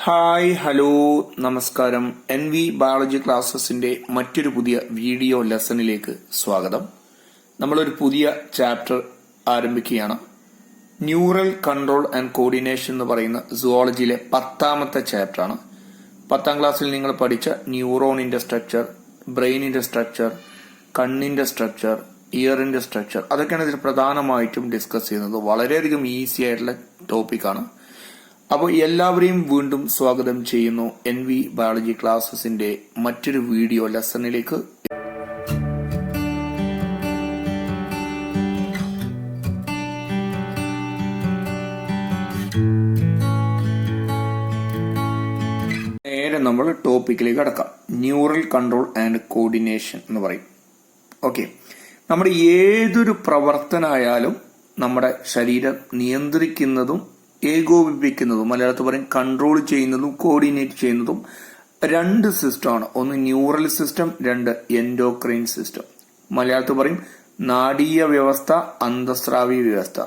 Hi hello നമസ്കാരം. NV biology ക്ലാസ്സസിന്റെ മറ്റൊരു പുതിയ വീഡിയോ ലെസണിലേക്ക് സ്വാഗതം. നമ്മളൊരു പുതിയ ചാപ്റ്റർ ആരംഭിക്കുകയാണ്. ന്യൂറൽ കൺട്രോൾ ആൻഡ് കോർഡിനേഷൻ എന്ന് പറയുന്ന സുവോളജിയിലെ 10ാമത്തെ ചാപ്റ്ററാണ്. 10ാം ക്ലാസ്സിൽ നിങ്ങൾ പഠിച്ച ന്യൂറോണിന്റെ സ്ട്രക്ചർ, ബ്രെയിനിന്റെ സ്ട്രക്ചർ, കണ്ണിന്റെ സ്ട്രക്ചർ, ഇയറിന്റെ സ്ട്രക്ചർ, അതൊക്കെയാണ് ഇതിൽ പ്രധാനമായിട്ടും ഡിസ്കസ് ചെയ്യുന്നത്. വളരെയധികം ഈസി ആയിട്ടുള്ള ടോപ്പിക്കാണ്. അപ്പോൾ എല്ലാവരെയും വീണ്ടും സ്വാഗതം ചെയ്യുന്നു NV ബയോളജി ക്ലാസ്സസിന്റെ മറ്റൊരു വീഡിയോ ലെസണിലേക്ക്. നേരെ നമ്മൾ ടോപ്പിക്കിലേക്ക് കടക്കാം. ന്യൂറൽ കൺട്രോൾ ആൻഡ് കോർഡിനേഷൻ എന്ന് പറയും. ഓക്കെ, നമ്മുടെ ഏതൊരു പ്രവർത്തനമായാലും നമ്മുടെ ശരീരം നിയന്ത്രിക്കുന്നതും ഏകോപിപ്പിക്കുന്നതും, മലയാളത്തിൽ പറയും കൺട്രോൾ ചെയ്യുന്നതും കോർഡിനേറ്റ് ചെയ്യുന്നതും രണ്ട് സിസ്റ്റമാണ്. ഒന്ന് ന്യൂറൽ സിസ്റ്റം, രണ്ട് എൻഡോക്രൈൻ സിസ്റ്റം. മലയാളത്തിൽ പറയും നാഡീയ വ്യവസ്ഥ, അന്തസ്രാവി വ്യവസ്ഥ.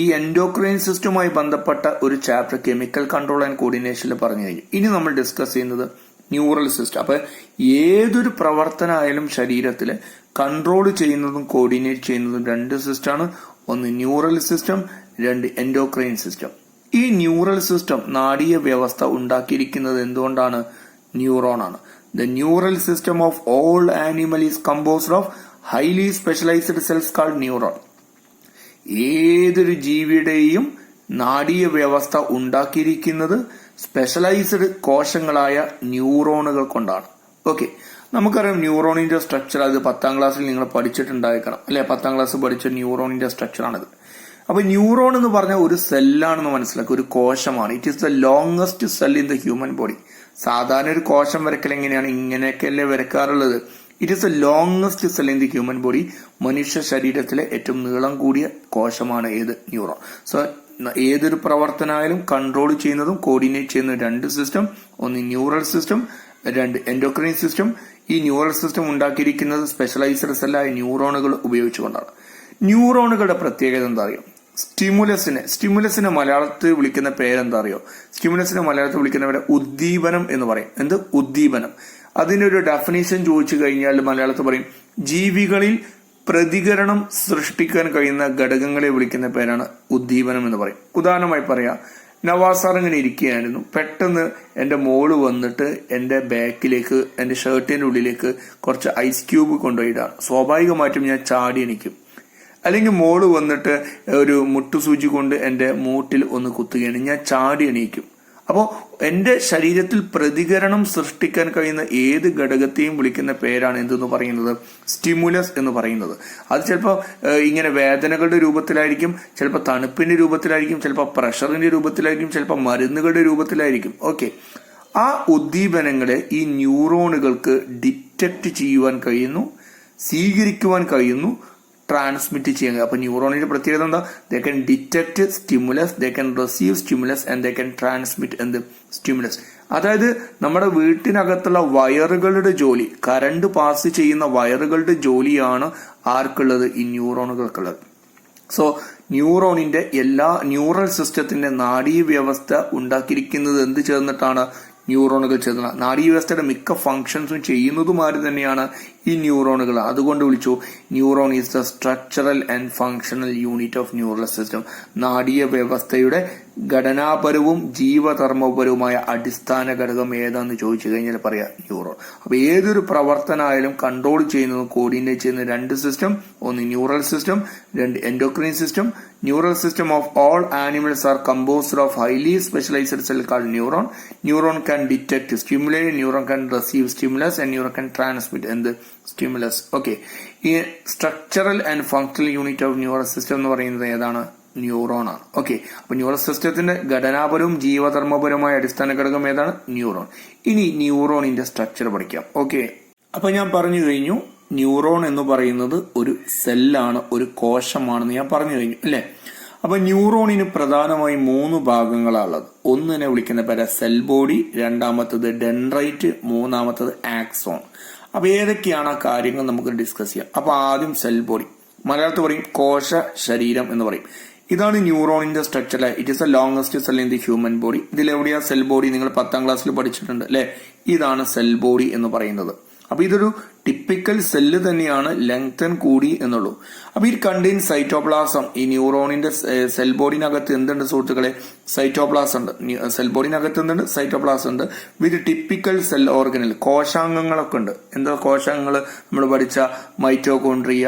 ഈ എൻഡോക്രൈൻ സിസ്റ്റവുമായി ബന്ധപ്പെട്ട ഒരു ചാപ്റ്റർ കെമിക്കൽ കൺട്രോൾ ആൻഡ് കോർഡിനേഷനിൽ പറഞ്ഞു കഴിഞ്ഞു. ഇനി നമ്മൾ ഡിസ്കസ് ചെയ്യുന്നത് ന്യൂറൽ സിസ്റ്റം. അപ്പൊ ഏതൊരു പ്രവർത്തനമായാലും ശരീരത്തിൽ കൺട്രോൾ ചെയ്യുന്നതും കോർഡിനേറ്റ് ചെയ്യുന്നതും രണ്ട് സിസ്റ്റമാണ്. ഒന്ന് ന്യൂറൽ സിസ്റ്റം, രണ്ട് എൻഡോക്രൈൻ സിസ്റ്റം. ഈ ന്യൂറൽ സിസ്റ്റം, നാഡീയ വ്യവസ്ഥ ഉണ്ടാക്കിയിരിക്കുന്നത് എന്തുകൊണ്ടാണ്? ന്യൂറോൺ ആണ്. The neural system of all animal is composed of highly specialised cells called neuron. ഏതൊരു ജീവിയുടെയും നാഡീയ വ്യവസ്ഥ ഉണ്ടാക്കിയിരിക്കുന്നത് സ്പെഷ്യലൈസ്ഡ് കോശങ്ങളായ ന്യൂറോണുകൾ കൊണ്ടാണ്. ഓക്കെ, നമുക്കറിയാം ന്യൂറോണിന്റെ സ്ട്രക്ചർ. അത് 10ാം ക്ലാസ്സിൽ നിങ്ങൾ പഠിച്ചിട്ടുണ്ടായിരിക്കണം അല്ലെ? 10ാം ക്ലാസ് പഠിച്ച ന്യൂറോണിന്റെ സ്ട്രക്ചറാണിത്. അപ്പൊ ന്യൂറോൺ എന്ന് പറഞ്ഞാൽ ഒരു സെല്ലാണെന്ന് മനസ്സിലാക്കുക, ഒരു കോശമാണ്. It is the longest cell in the human body. സാധാരണ ഒരു കോശം വരക്കൽ എങ്ങനെയാണ്? ഇങ്ങനെയൊക്കെയല്ലേ വരക്കാറുള്ളത്. It is the longest cell in the human body. മനുഷ്യ ശരീരത്തിലെ ഏറ്റവും നീളം കൂടിയ കോശമാണ് ഏത്? ന്യൂറോൺ. സോ ഏതൊരു പ്രവർത്തനമായാലും കൺട്രോൾ ചെയ്യുന്നതും കോർഡിനേറ്റ് ചെയ്യുന്നതും രണ്ട് സിസ്റ്റം. ഒന്ന് ന്യൂറൽ സിസ്റ്റം, രണ്ട് എൻഡോക്രൈൻ സിസ്റ്റം. ഈ ന്യൂറൽ സിസ്റ്റം ഉണ്ടാക്കിയിരിക്കുന്നത് സ്പെഷ്യലൈസ്ഡ് സെല്ലായ ന്യൂറോണുകൾ ഉപയോഗിച്ചുകൊണ്ടാണ്. ന്യൂറോണുകളുടെ പ്രത്യേകത എന്താ അറിയോ? സ്റ്റിമുലസിനെ മലയാളത്തിൽ വിളിക്കുന്ന പേരെന്താ അറിയോ? സ്റ്റിമുലസിനെ മലയാളത്തിൽ വിളിക്കുന്ന പേര് ഉദ്ദീപനം എന്ന് പറയും. എന്ത്? ഉദ്ദീപനം. അതിനൊരു ഡെഫിനേഷൻ ചോദിച്ചു കഴിഞ്ഞാൽ മലയാളത്തിൽ പറയും ജീവികളിൽ പ്രതികരണം സൃഷ്ടിക്കാൻ കഴിയുന്ന ഘടകങ്ങളെ വിളിക്കുന്ന പേരാണ് ഉദ്ദീപനം എന്ന് പറയും. ഉദാഹരണമായി പറയാം, നവാസാർ ഇങ്ങനെ ഇരിക്കുകയായിരുന്നു. പെട്ടെന്ന് എന്റെ മോള് വന്നിട്ട് എന്റെ ബാക്കിലേക്ക്, എന്റെ ഷർട്ടിന്റെ ഉള്ളിലേക്ക് കുറച്ച് ഐസ് ക്യൂബ് കൊണ്ടുപോയിടാണ്. സ്വാഭാവികമായിട്ടും ഞാൻ ചാടി എണീക്കും. അല്ലെങ്കിൽ മോള് വന്നിട്ട് ഒരു മുട്ടുസൂചി കൊണ്ട് എന്റെ മൂട്ടിൽ ഒന്ന് കുത്തുകയാണ്, ഞാൻ ചാടി എണീക്കും. അപ്പോൾ എന്റെ ശരീരത്തിൽ പ്രതികരണം സൃഷ്ടിക്കാൻ കഴിയുന്ന ഏത് ഘടകത്തെയും വിളിക്കുന്ന പേരാണ് എന്തെന്ന് പറയുന്നത്? സ്റ്റിമുലസ് എന്ന് പറയുന്നത്. അത് ചിലപ്പോൾ ഇങ്ങനെ വേദനകളുടെ രൂപത്തിലായിരിക്കും, ചിലപ്പോൾ തണുപ്പിന്റെ രൂപത്തിലായിരിക്കും, ചിലപ്പോൾ പ്രഷറിന്റെ രൂപത്തിലായിരിക്കും, ചിലപ്പോൾ മരുന്നുകളുടെ രൂപത്തിലായിരിക്കും. ഓക്കെ, ആ ഉദ്ദീപനങ്ങളെ ഈ ന്യൂറോണുകൾക്ക് ഡിറ്റക്ട് ചെയ്യുവാൻ കഴിയുന്നു, സ്വീകരിക്കുവാൻ കഴിയുന്നു, ട്രാൻസ്മിറ്റ് ചെയ്യാൻ. അപ്പൊ ന്യൂറോണിന്റെ പ്രത്യേകത എന്താ? They can detect stimulus, they can receive stimulus and they can transmit എന്ത്? സ്റ്റിമുലസ്. അതായത് നമ്മുടെ വീട്ടിനകത്തുള്ള വയറുകളുടെ ജോലി, കറണ്ട് പാസ് ചെയ്യുന്ന വയറുകളുടെ ജോലിയാണ് ആർക്കുള്ളത്? ഈ ന്യൂറോണുകൾക്കുള്ളത്. സോ ന്യൂറോണിന്റെ എല്ലാ ന്യൂറൽ സിസ്റ്റത്തിന്റെ നാഡീ വ്യവസ്ഥ ഉണ്ടാക്കിയിരിക്കുന്നത് എന്ത് ചേർന്നിട്ടാണ്? ന്യൂറോണുകൾ ചേർന്ന. നാഡീവ്യവസ്ഥയുടെ മിക്ക ഫങ്ഷൻസും ചെയ്യുന്നതും ആര് തന്നെയാണ്? ഈ ന്യൂറോണുകൾ. അതുകൊണ്ട് വിളിച്ചു neuron is the structural and functional unit of neural system. നാഡീയ വ്യവസ്ഥയുടെ ഘടനാപരവും ജീവധർമ്മപരവുമായ അടിസ്ഥാന ഘടകം ഏതാന്ന് ചോദിച്ചു കഴിഞ്ഞാൽ പറയാം ന്യൂറോൺ. അപ്പൊ ഏതൊരു പ്രവർത്തനമായാലും കൺട്രോൾ ചെയ്യുന്നതും കോർഡിനേറ്റ് ചെയ്യുന്ന രണ്ട് സിസ്റ്റം. ഒന്ന് ന്യൂറൽ സിസ്റ്റം, രണ്ട് endocrine system. Neural system of all animals are composed of highly specialized cell called neuron. Neuron can detect stimuli, neuron can receive stimulus, and neuron can transmit and the stimulus. Okay. ഈ structural and functional unit of neural system എന്ന് പറയുന്നത് ഏതാണ്? Neuron ആണ്. Okay, അപ്പൊ neural സിസ്റ്റത്തിന്റെ ഘടനാപരവും ജീവധർമ്മപരവുമായ അടിസ്ഥാന ഘടകം ഏതാണ്? ന്യൂറോൺ. ഇനി ന്യൂറോണിന്റെ സ്ട്രക്ചർ പഠിക്കാം. ഓക്കെ, അപ്പൊ ഞാൻ പറഞ്ഞു കഴിഞ്ഞു ന്യൂറോൺ എന്ന് പറയുന്നത് ഒരു സെല്ലാണ്, ഒരു കോശമാണെന്ന് ഞാൻ പറഞ്ഞു കഴിഞ്ഞു അല്ലെ? അപ്പൊ ന്യൂറോണിന് പ്രധാനമായും 3 ഭാഗങ്ങളാണുള്ളത്. ഒന്നിനെ വിളിക്കുന്ന പേര് സെൽ ബോഡി, രണ്ടാമത്തത് ഡെൻഡ്രൈറ്റ്, മൂന്നാമത്തത് ആക്സോൺ. അപ്പൊ ഏതൊക്കെയാണ് ആ കാര്യങ്ങൾ നമുക്ക് ഡിസ്കസ് ചെയ്യാം. അപ്പൊ ആദ്യം സെൽ ബോഡി. മലയാളത്തിൽ പറയും കോശ ശരീരം എന്ന് പറയും. ഇതാണ് ന്യൂറോണിന്റെ സ്ട്രക്ചർ അല്ലെ. It is a longest cell in the human body. ഇതിലെവിടെയാ സെൽ ബോഡി? നിങ്ങൾ 10ാം ക്ലാസ്സിൽ പഠിച്ചിട്ടുണ്ട് അല്ലെ. ഇതാണ് സെൽ ബോഡി എന്ന് പറയുന്നത്. അപ്പൊ ഇതൊരു ടിപ്പിക്കൽ സെല്ല് തന്നെയാണ്, ലെങ്തൻ കൂടി എന്നുള്ളൂ. അപ്പൊ ഇത് കണ്ടെയ്ൻ സൈറ്റോപ്ലാസം. ഈ ന്യൂറോണിന്റെ സെൽ ബോഡിനകത്ത് എന്തുണ്ട് സുഹൃത്തുക്കളെ? സൈറ്റോപ്ലാസം ഉണ്ട്. സെൽ ബോഡിനകത്ത് എന്തുണ്ട്? സൈറ്റോപ്ലാസം ഉണ്ട്. വിത്ത് ടിപ്പിക്കൽ സെൽ ഓർഗനൽ, കോശാംഗങ്ങളൊക്കെ ഉണ്ട്. എന്താ കോശാംഗങ്ങൾ? നമ്മൾ പഠിച്ച മൈറ്റോകോൺട്രിയ,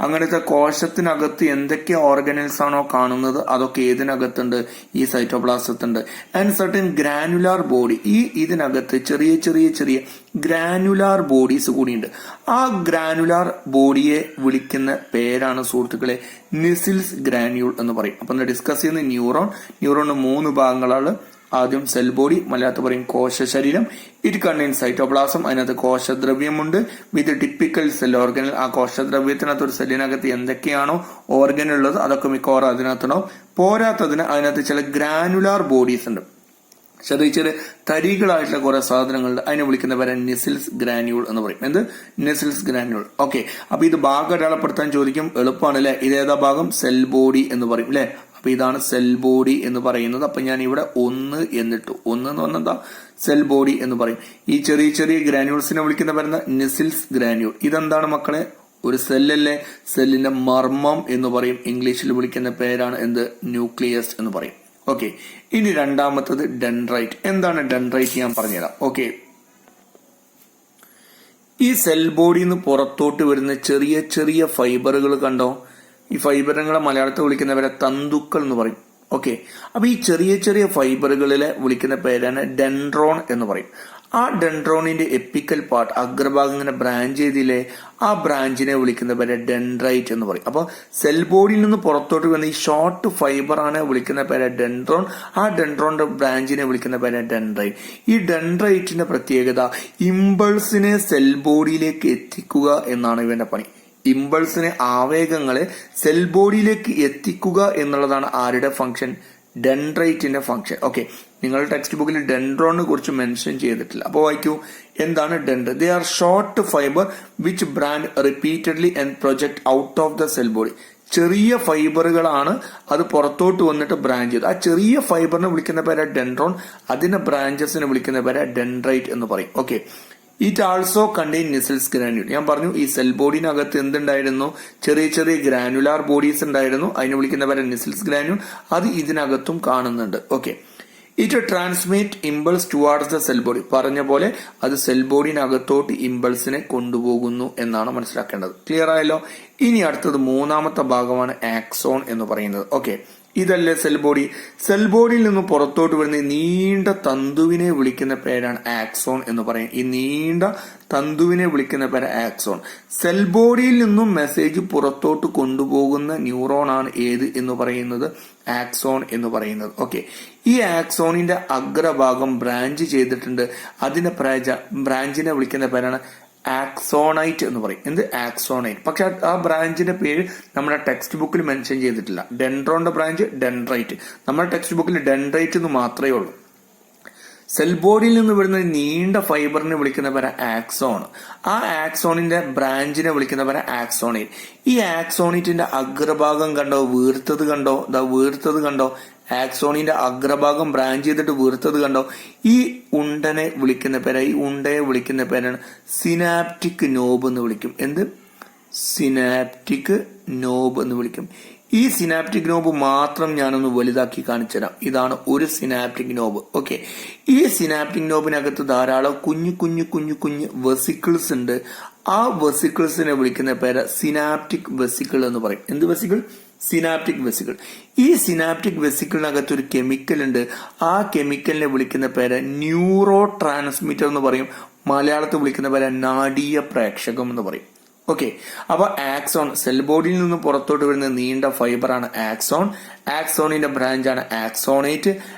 അങ്ങനത്തെ കോശത്തിനകത്ത് എന്തൊക്കെ ഓർഗനൽസ് ആണോ കാണുന്നത് അതൊക്കെ ഏതിനകത്തുണ്ട്? ഈ സൈറ്റോപ്ലാസത്തുണ്ട്. ആൻഡ് സർട്ടൻ ഗ്രാനുലാർ ബോഡി, ഈ ഇതിനകത്ത് ചെറിയ ചെറിയ ചെറിയ ഗ്രാനുലാർ ബോഡീസ് കൂടിയുണ്ട്. ആ ഗ്രാനുലാർ ബോഡിയെ വിളിക്കുന്ന പേരാണ് സുഹൃത്തുക്കളെ നിസിൽസ് ഗ്രാന്യൂൾ എന്ന് പറയും. അപ്പൊ ഡിസ്കസ് ചെയ്യുന്ന ന്യൂറോണിന് 3 ഭാഗങ്ങളാണ്. ആദ്യം സെൽ ബോഡി, മലയാളത്തിൽ പറയും കോശ ശരീരം. ഇറ്റ് കണ്ടെയ്ൻ സൈറ്റോപ്ലാസം, അതിനകത്ത് കോശദ്രവ്യമുണ്ട്. വിത്ത് ടിപ്പിക്കൽ സെൽ ഓർഗനൽ, ആ കോശദ്രവ്യത്തിനകത്ത് ഒരു സെല്ലിനകത്ത് എന്തൊക്കെയാണോ ഓർഗൻ ഉള്ളത് അതൊക്കെ മിക്കവാറും അതിനകത്തുണ്ടാവും. പോരാത്തതിന് അതിനകത്ത് ചില ഗ്രാനുലാർ ബോഡീസ് ഉണ്ട്, ചെറിയ ചെറിയ തരികളായിട്ടുള്ള കുറെ സാധനങ്ങളുണ്ട്. അതിനെ വിളിക്കുന്ന പേര് നിസിൽസ് ഗ്രാന്യൂൾ എന്ന് പറയും. എന്ത്? നിസിൽസ് ഗ്രാന്യൂൾ. ഓക്കെ, അപ്പൊ ഇത് ഭാഗം അടയാളപ്പെടുത്താൻ ചോദിക്കും. എളുപ്പമാണ് അല്ലെ. ഇതേതാ ഭാഗം? സെൽ ബോഡി എന്ന് പറയും അല്ലെ. അപ്പൊ ഇതാണ് സെൽ ബോഡി എന്ന് പറയുന്നത്. അപ്പൊ ഞാൻ ഇവിടെ 1 എന്നിട്ടു. 1 എന്ന് പറഞ്ഞാൽ എന്താ? സെൽ ബോഡി എന്ന് പറയും. ഈ ചെറിയ ചെറിയ ഗ്രാന്യൂൾസിനെ വിളിക്കുന്ന പേരുന്ന നിസിൽസ് ഗ്രാന്യൂൾ. ഇതെന്താണ് മക്കളെ? ഒരു സെല്ലല്ലേ. സെല്ലിന്റെ മർമ്മം എന്ന് പറയും. ഇംഗ്ലീഷിൽ വിളിക്കുന്ന പേരാണ് എന്ത്? ന്യൂക്ലിയസ് എന്ന് പറയും. ഓക്കെ, ഇനി രണ്ടാമത്തത് ഡെൻഡ്രൈറ്റ്. എന്താണ് ഡെൻഡ്രൈറ്റ്? ഞാൻ പറഞ്ഞുതരാം. ഓക്കെ, ഈ സെൽ ബോഡിയിൽ നിന്ന് പുറത്തോട്ട് വരുന്ന ചെറിയ ചെറിയ ഫൈബറുകൾ കണ്ടോ? ഈ ഫൈബറുകളെ മലയാളത്തിൽ വിളിക്കുന്നവരെ തന്തുക്കൾ എന്ന് പറയും. ഓക്കെ, അപ്പൊ ഈ ചെറിയ ചെറിയ ഫൈബറുകളിലെ വിളിക്കുന്ന പേരാണ് ഡെൻഡ്രോൺ എന്ന് പറയും. ആ ഡെൻഡ്രോണിന്റെ എപ്പിക്കൽ പാർട്ട്, അഗ്രഭാഗം ഇങ്ങനെ ബ്രാഞ്ച് ചെയ്തില്ലേ, ആ ബ്രാഞ്ചിനെ വിളിക്കുന്ന പേര് ഡെൻഡ്രൈറ്റ് എന്ന് പറയും. അപ്പൊ സെൽ ബോഡിയിൽ നിന്ന് പുറത്തോട്ട് വന്ന ഈ ഷോർട്ട് ഫൈബർ ആണ് വിളിക്കുന്ന പേര് ഡെൻഡ്രോൺ. ആ ഡെൻഡ്രോണിന്റെ ബ്രാഞ്ചിനെ വിളിക്കുന്ന പേര് ഡെൻഡ്രൈറ്റ്. ഈ ഡെൻഡ്രൈറ്റിന്റെ പ്രത്യേകത ഇമ്പൾസിനെ സെൽ ബോഡിയിലേക്ക് എത്തിക്കുക എന്നാണ് ഇവന്റെ പണി. ഇമ്പൾസിനെ, ആവേഗങ്ങളെ സെൽ ബോഡിയിലേക്ക് എത്തിക്കുക എന്നുള്ളതാണ് ആരുടെ ഫംഗ്ഷൻ? ഡെൻഡ്രൈറ്റിന്റെ ഫംഗ്ഷൻ. ഓക്കെ, നിങ്ങളുടെ ടെക്സ്റ്റ് ബുക്കിൽ ഡെൻഡ്രോണിനെ കുറിച്ച് മെൻഷൻ ചെയ്തിട്ടില്ല. അപ്പോൾ വായിക്കൂ, എന്താണ് dendrite? They are short fibre which branch repeatedly and project out of the cell body. ചെറിയ ഫൈബറുകളാണ്, അത് പുറത്തോട്ട് വന്നിട്ട് ബ്രാഞ്ച് ചെയ്ത്. ആ ചെറിയ ഫൈബറിനെ വിളിക്കുന്ന പേരാ ഡെൻഡ്രോൺ, അതിന്റെ ബ്രാഞ്ചസിനെ വിളിക്കുന്ന പേരാ ഡെൻഡ്രൈറ്റ് എന്ന് പറയും. Okay, it also contain Nissl's granule. ഞാൻ പറഞ്ഞു ഈ സെൽ ബോഡിനകത്ത് എന്തുണ്ടായിരുന്നു? ചെറിയ ചെറിയ ഗ്രാനുലാർ ബോഡീസ് ഉണ്ടായിരുന്നു. അതിനെ വിളിക്കുന്ന പേര് നിസിൽസ് ഗ്രാന്യൂൾ. അത് ഇതിനകത്തും കാണുന്നുണ്ട്. Okay, it transmit impulse towards the cell body. പറഞ്ഞ പോലെ അത് സെൽ ബോഡിനകത്തോട്ട് ഇമ്പൾസിനെ കൊണ്ടുപോകുന്നു എന്നാണ് മനസ്സിലാക്കേണ്ടത്. ക്ലിയർ ആയല്ലോ. ഇനി അടുത്തത് 3ാമത്തെ ഭാഗമാണ് ആക്സോൺ എന്ന് പറയുന്നത്. ഓക്കെ, ഇതല്ലേ സെൽ ബോഡി. സെൽ ബോഡിയിൽ നിന്ന് പുറത്തോട്ട് വരുന്ന നീണ്ട തന്തുവിനെ വിളിക്കുന്ന പേരാണ് ആക്സോൺ എന്ന് പറയും. ഈ നീണ്ട തന്തുവിനെ വിളിക്കുന്ന പേര് ആക്സോൺ. സെൽ ബോഡിയിൽ നിന്നും മെസ്സേജ് പുറത്തോട്ട് കൊണ്ടുപോകുന്ന ന്യൂറോൺ ആണ് ഏത് എന്ന് പറയുന്നത്? ആക്സോൺ എന്ന് പറയുന്നത്. ഓക്കെ, ഈ ആക്സോണിന്റെ അഗ്രഭാഗം ബ്രാഞ്ച് ചെയ്തിട്ടുണ്ട്. അതിന്റെ ബ്രാഞ്ചിനെ വിളിക്കുന്ന പേരാണ് ആക്സോണൈറ്റ് എന്ന് പറയും. എന്ത്? ആക്സോണൈറ്റ്. പക്ഷെ ആ ബ്രാഞ്ചിന്റെ പേര് നമ്മുടെ ടെക്സ്റ്റ് ബുക്കിൽ മെൻഷൻ ചെയ്തിട്ടില്ല. ഡെൻഡ്രോണിന്റെ ബ്രാഞ്ച് ഡെൻഡ്രൈറ്റ്. നമ്മുടെ ടെക്സ്റ്റ് ബുക്കിൽ ഡെൻഡ്രൈറ്റ് എന്ന് മാത്രമേ ഉള്ളൂ. സെൽ ബോഡിയിൽ നിന്ന് വരുന്ന നീണ്ട ഫൈബറിനെ വിളിക്കുന്ന പേര് ആക്സോൺ. ആ ആക്സോണിന്റെ ബ്രാഞ്ചിനെ വിളിക്കുന്ന പേര് ആക്സോണൈറ്റ്. ഈ ആക്സോണൈറ്റിന്റെ അഗ്രഭാഗം കണ്ടോ? വീർത്തത് കണ്ടോ? വീർത്തത് കണ്ടോ? ആക്സോണിന്റെ അഗ്രഭാഗം ബ്രാഞ്ച് ചെയ്തിട്ട് വീർത്തത് കണ്ടോ? ഈ ഉണ്ടനെ വിളിക്കുന്ന പേര്, ഈ ഉണ്ടയെ വിളിക്കുന്ന പേരാണ് സിനാപ്റ്റിക് നോബ് എന്ന് വിളിക്കും. എന്ത്? സിനാപ്റ്റിക് നോബ് എന്ന് വിളിക്കും. ഈ സിനാപ്റ്റിക് നോബ് മാത്രം ഞാനൊന്ന് വലുതാക്കി കാണിച്ചു തരാം. ഇതാണ് ഒരു സിനാപ്റ്റിക് നോബ്. ഓക്കെ, ഈ സിനാപ്റ്റിക് നോബിനകത്ത് ധാരാളം കുഞ്ഞു കുഞ്ഞു കുഞ്ഞു കുഞ്ഞു വെസിക്കിൾസ് ഉണ്ട്. ആ വെസിക്കിൾസിനെ വിളിക്കുന്ന പേര് സിനാപ്റ്റിക് വെസിക്കിൾ എന്ന് പറയും. എന്ത് വെസിക്കിൾ? Synaptic vesicle. ഈ സിനാപ്റ്റിക് വെസിക്കിളിനകത്ത് ഒരു കെമിക്കൽ ഉണ്ട്. ആ കെമിക്കലിനെ വിളിക്കുന്ന പേര് ന്യൂറോ ട്രാൻസ്മിറ്റർ എന്ന് പറയും. മലയാളത്തിൽ വിളിക്കുന്ന പേര് നാഡീയ പ്രേക്ഷകം എന്ന് പറയും. ഓക്കെ, അപ്പൊ ആക്സോൺ, സെൽ ബോഡിയിൽ നിന്ന് പുറത്തോട്ട് വരുന്ന നീണ്ട ഫൈബറാണ് ആക്സോൺ. ആക്സോണിന്റെ ബ്രാഞ്ചാണ് ആക്സോണേറ്റ്.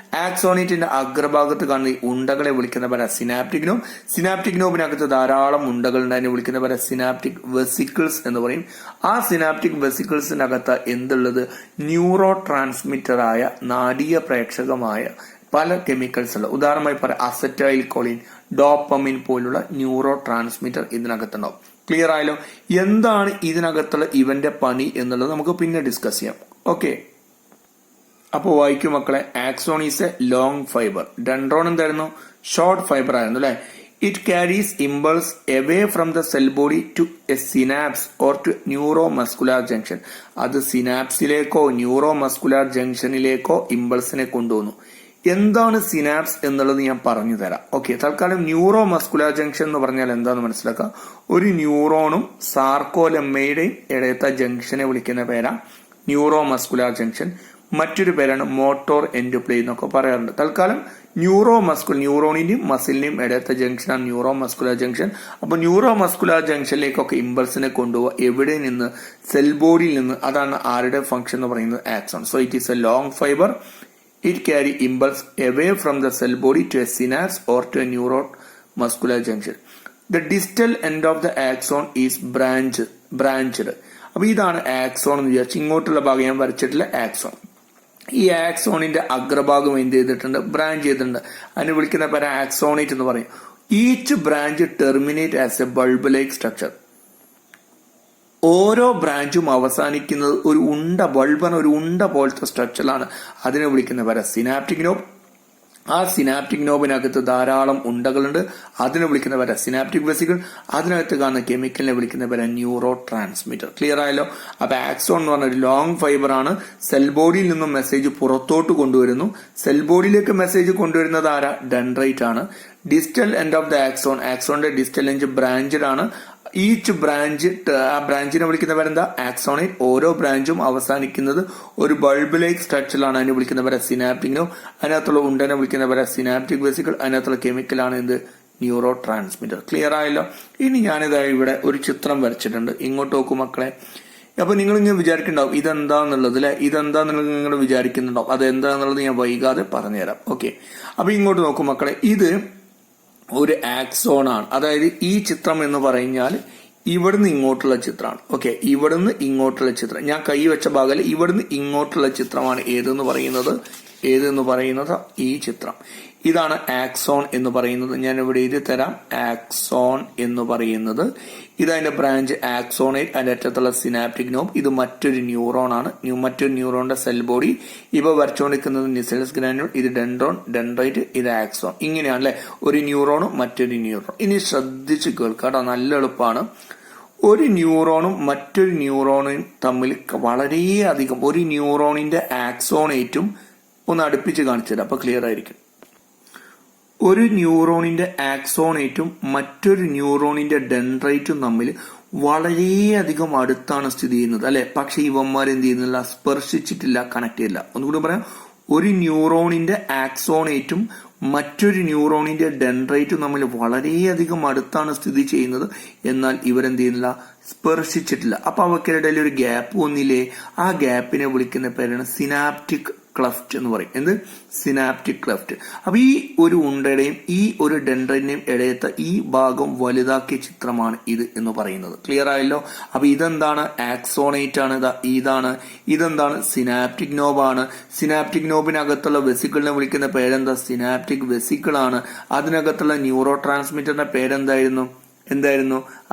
ആക്സോണേറ്റിന്റെ അഗ്രഭാഗത്ത് കാണുന്ന ഉണ്ടകളെ വിളിക്കുന്ന പേര് സിനാപ്റ്റിക് നോബ്. സിനാപ്റ്റിക് നോബിനകത്ത് ധാരാളം ഉണ്ടകൾ ഉണ്ട്. അതിനെ വിളിക്കുന്ന പേര് സിനാപ്റ്റിക് വെസിക്കിൾസ് എന്ന് പറയും. ആ സിനാപ്റ്റിക് വെസിക്കിൾസിനകത്ത് എന്തുള്ളത്? ന്യൂറോ ട്രാൻസ്മിറ്ററായ നാഡീയ പ്രേക്ഷകമായ പല കെമിക്കൽസ് ഉള്ള, ഉദാഹരണമായി പറയാം അസറ്റൈൽ കോളിൻ, ഡോപ്പമിൻ പോലുള്ള ന്യൂറോ ട്രാൻസ്മിറ്റർ ഇതിനകത്തുണ്ടാവും. ക്ലിയർ ആയല്ലോ. എന്താണ് ഇതിനകത്തുള്ള ഇവന്റെ പണി എന്നുള്ളത് നമുക്ക് പിന്നെ ഡിസ്കസ് ചെയ്യാം. ഓക്കെ, അപ്പോൾ വായിക്കും മക്കളെ, axon is a long fiber. Dendron എന്തായിരുന്നു? ഷോർട്ട് ഫൈബർ ആയിരുന്നു അല്ലെ. It carries impulse away from the cell body to a synapse or to neuro muscular junction. അത് സിനാപ്സിലേക്കോ ന്യൂറോ മസ്കുലാർ ജംഗ്ഷനിലേക്കോ ഇമ്പൾസിനെ കൊണ്ടുവന്നു. എന്താണ് സിനാപ്സ് എന്നുള്ളത് ഞാൻ പറഞ്ഞു തരാം. ഓക്കെ, തൽക്കാലം ന്യൂറോ മസ്കുലാർ ജംഗ്ഷൻ എന്ന് പറഞ്ഞാൽ എന്താണെന്ന് മനസ്സിലാക്കാം. ഒരു ന്യൂറോണും സാർക്കോലെമ്മയുടെയും ഇടയത്തെ ജംഗ്ഷനെ വിളിക്കുന്ന പേരാ ന്യൂറോ മസ്കുലാർ ജംഗ്ഷൻ. മറ്റൊരു പേരാണ് മോട്ടോർ എൻഡ് പ്ലേ എന്നൊക്കെ പറയാറുണ്ട്. തൽക്കാലം ന്യൂറോണിന്റെയും മസിലിന്റെയും ഇടയത്തെ ജംഗ്ഷനാണ് ന്യൂറോ മസ്കുലാർ ജംഗ്ഷൻ. അപ്പൊ ന്യൂറോ മസ്കുലാർ ജംഗ്ഷനിലേക്കൊക്കെ ഇമ്പൾസിനെ കൊണ്ടുപോവുക എവിടെ നിന്ന്? സെൽ ബോഡിയിൽ നിന്ന്. അതാണ് ആരുടെ ഫംഗ്ഷൻ എന്ന് പറയുന്നത്? Axon. So it is a long fibre. It carry impulse away from the cell body to a synapse or to a neuromuscular junction. The distal end of the axon is branched. അപ്പൊ ഇതാണ് axon എന്ന് വിചാരിച്ചു. ഇങ്ങോട്ടുള്ള ഭാഗം ഞാൻ വരച്ചിട്ടുള്ള axon. ഈ ആക്സോണിന്റെ അഗ്രഭാഗം എന്ത് ചെയ്തിട്ടുണ്ട്? ബ്രാഞ്ച് ചെയ്തിട്ടുണ്ട്. അതിന് വിളിക്കുന്ന പേര് ആക്സോണേറ്റ് എന്ന് പറയും. Each branch terminate as a bulb like structure. ഓരോ ബ്രാഞ്ചും അവസാനിക്കുന്നത് ഒരു ഉണ്ട പോലത്തെ സ്ട്രക്ചറിലാണ്. അതിനെ വിളിക്കുന്ന പേര് സിനാപ്റ്റിക് നോബ്. ആ സിനാപ്റ്റിക് നോബിനകത്ത് ധാരാളം ഉണ്ടകളുണ്ട്. അതിനെ വിളിക്കുന്ന പേര് സിനാപ്റ്റിക് വെസിക്കിൾ. അതിനകത്ത് കാണുന്ന കെമിക്കലിനെ വിളിക്കുന്ന പേര് ന്യൂറോ ട്രാൻസ്മിറ്റർ. ക്ലിയർ ആയല്ലോ? അപ്പൊ ആക്സോൺ എന്ന് പറഞ്ഞ ഒരു ലോങ് ഫൈബർ ആണ്. സെൽ ബോഡിയിൽ നിന്നും മെസ്സേജ് പുറത്തോട്ട് കൊണ്ടുവരുന്നു. സെൽ ബോഡിയിലേക്ക് മെസ്സേജ് കൊണ്ടുവരുന്നത് ആരാ? ഡെൻഡ്രൈറ്റ് ആണ്. ഡിസ്റ്റൽ എൻഡ് ഓഫ് ദ ആക്സോണിന്റെ ഡിസ്റ്റൽ എൻഡ് ബ്രാഞ്ചഡ് ആണ്. ഈച്ച് ബ്രാഞ്ച്, ആ ബ്രാഞ്ചിനെ വിളിക്കുന്ന പേരെന്താ? ആക്സോണേറ്റ്. ഓരോ ബ്രാഞ്ചും അവസാനിക്കുന്നത് ഒരു ബൾബ് ലൈക്ക് സ്ട്രക്ചറിലാണ്. അതിനെ വിളിക്കുന്ന പേര് സിനാപ്റ്റിക് നോബ്. അതിനകത്തുള്ള ഉണ്ടനെ വിളിക്കുന്ന പേര് സിനാപ്റ്റിക് വെസിക്കിൾ. അതിനകത്തുള്ള കെമിക്കലാണ് എന്ത്? Neuro transmitter. ക്ലിയർ ആയല്ലോ? ഇനി ഞാനിതാ ഇവിടെ ഒരു ചിത്രം വരച്ചിട്ടുണ്ട്. ഇങ്ങോട്ട് നോക്കൂ മക്കളെ. അപ്പൊ നിങ്ങൾ ഇങ്ങനെ വിചാരിക്കുന്നുണ്ടാവും ഇതെന്താന്നുള്ളത് അല്ലെ. ഇതെന്താന്നുള്ളത് നിങ്ങൾ വിചാരിക്കുന്നുണ്ടാവും. അതെന്താന്നുള്ളത് ഞാൻ വൈകാതെ പറഞ്ഞുതരാം. ഓക്കെ, അപ്പൊ ഇങ്ങോട്ട് നോക്കൂ മക്കളെ. ഇത് ഒരു ആക്സോൺ ആണ്. അതായത് ഈ ചിത്രം എന്ന് പറഞ്ഞാൽ ഇവിടുന്ന് ഇങ്ങോട്ടുള്ള ചിത്രമാണ്. ഓക്കെ, ഇവിടുന്ന് ഇങ്ങോട്ടുള്ള ചിത്രം. ഞാൻ കൈ വെച്ച ഭാഗം ഇവിടുന്ന് ഇങ്ങോട്ടുള്ള ചിത്രമാണ് ഏതെന്ന് പറയുന്നത് ഈ ചിത്രം. ഇതാണ് ആക്സോൺ എന്ന് പറയുന്നത്. ഞാൻ ഇവിടെ എഴുതി തരാം. ആക്സോൺ എന്ന് പറയുന്നത് ഇതതിന്റെ ബ്രാഞ്ച് ആക്സോണേറ്റ്. അതിന്റെ അറ്റത്തുള്ള സിനാപ്റ്റിക് നോബ്. ഇത് മറ്റൊരു ന്യൂറോൺ ആണ്. മറ്റൊരു ന്യൂറോണിന്റെ സെൽ ബോഡി. ഇവ വരച്ചുകൊണ്ടിരിക്കുന്നത് നിസെൽസ് ഗ്രാനുൾ. ഇത് ഡെൻഡ്രൈറ്റ്. ഇത് ആക്സോൺ. ഇങ്ങനെയാണ് അല്ലെ, ഒരു ന്യൂറോണും മറ്റൊരു ന്യൂറോൺ. ഇനി ശ്രദ്ധിച്ച് കേൾക്കാട്ടോ, നല്ല എളുപ്പമാണ്. ഒരു ന്യൂറോണും മറ്റൊരു ന്യൂറോണും തമ്മിൽ വളരെയധികം, ഒരു ന്യൂറോണിന്റെ ആക്സോണേറ്റും ഒന്ന് അടുപ്പിച്ച് കാണിച്ചു തരാം. അപ്പൊ ക്ലിയർ ആയിരിക്കും. ഒരു ന്യൂറോണിന്റെ ആക്സോണേറ്റും മറ്റൊരു ന്യൂറോണിന്റെ ഡെൻഡ്രൈറ്റും തമ്മിൽ വളരെയധികം അടുത്താണ് സ്ഥിതി ചെയ്യുന്നത് അല്ലെ. പക്ഷെ ഇവന്മാർ എന്ത് ചെയ്യുന്നില്ല? സ്പർശിച്ചിട്ടില്ല, കണക്ട് ചെയ്തില്ല. ഒന്നുകൂടി പറയാം. ഒരു ന്യൂറോണിന്റെ ആക്സോണേറ്റും മറ്റൊരു ന്യൂറോണിന്റെ ഡെൻഡ്രൈറ്റും തമ്മിൽ വളരെയധികം അടുത്താണ് സ്ഥിതി ചെയ്യുന്നത്. എന്നാൽ ഇവരെന്ത് ചെയ്യുന്നില്ല? സ്പർശിച്ചിട്ടില്ല. അപ്പൊ അവക്കിടയിൽ ഒരു ഗ്യാപ്പ് വന്നില്ലേ? ആ ഗ്യാപ്പിനെ വിളിക്കുന്ന പേരാണ് സിനാപ്റ്റിക് ക്ലഫ്റ്റ് എന്ന് പറയും. എന്ത്? Synaptic cleft. അപ്പൊ ഈ ഒരു ഉണ്ടയുടെയും ഈ ഒരു ഡെൻഡ്രൈറ്റിന്റെയും ഇടയത്തെ ഈ ഭാഗം വലുതാക്കിയ ചിത്രമാണ് ഇത് എന്ന് പറയുന്നത്. ക്ലിയർ ആയല്ലോ? അപ്പൊ ഇതെന്താണ്? ആക്സോണേറ്റ് ആണ്. ഇതെന്താണ്? സിനാപ്റ്റിക് നോബാണ്. സിനാപ്റ്റിക് നോബിനകത്തുള്ള വെസിക്കിളിനെ വിളിക്കുന്ന പേരെന്താ? സിനാപ്റ്റിക് വെസിക്കിൾ ആണ്. അതിനകത്തുള്ള ന്യൂറോ ട്രാൻസ്മിറ്ററിന്റെ പേരെന്തായിരുന്നു?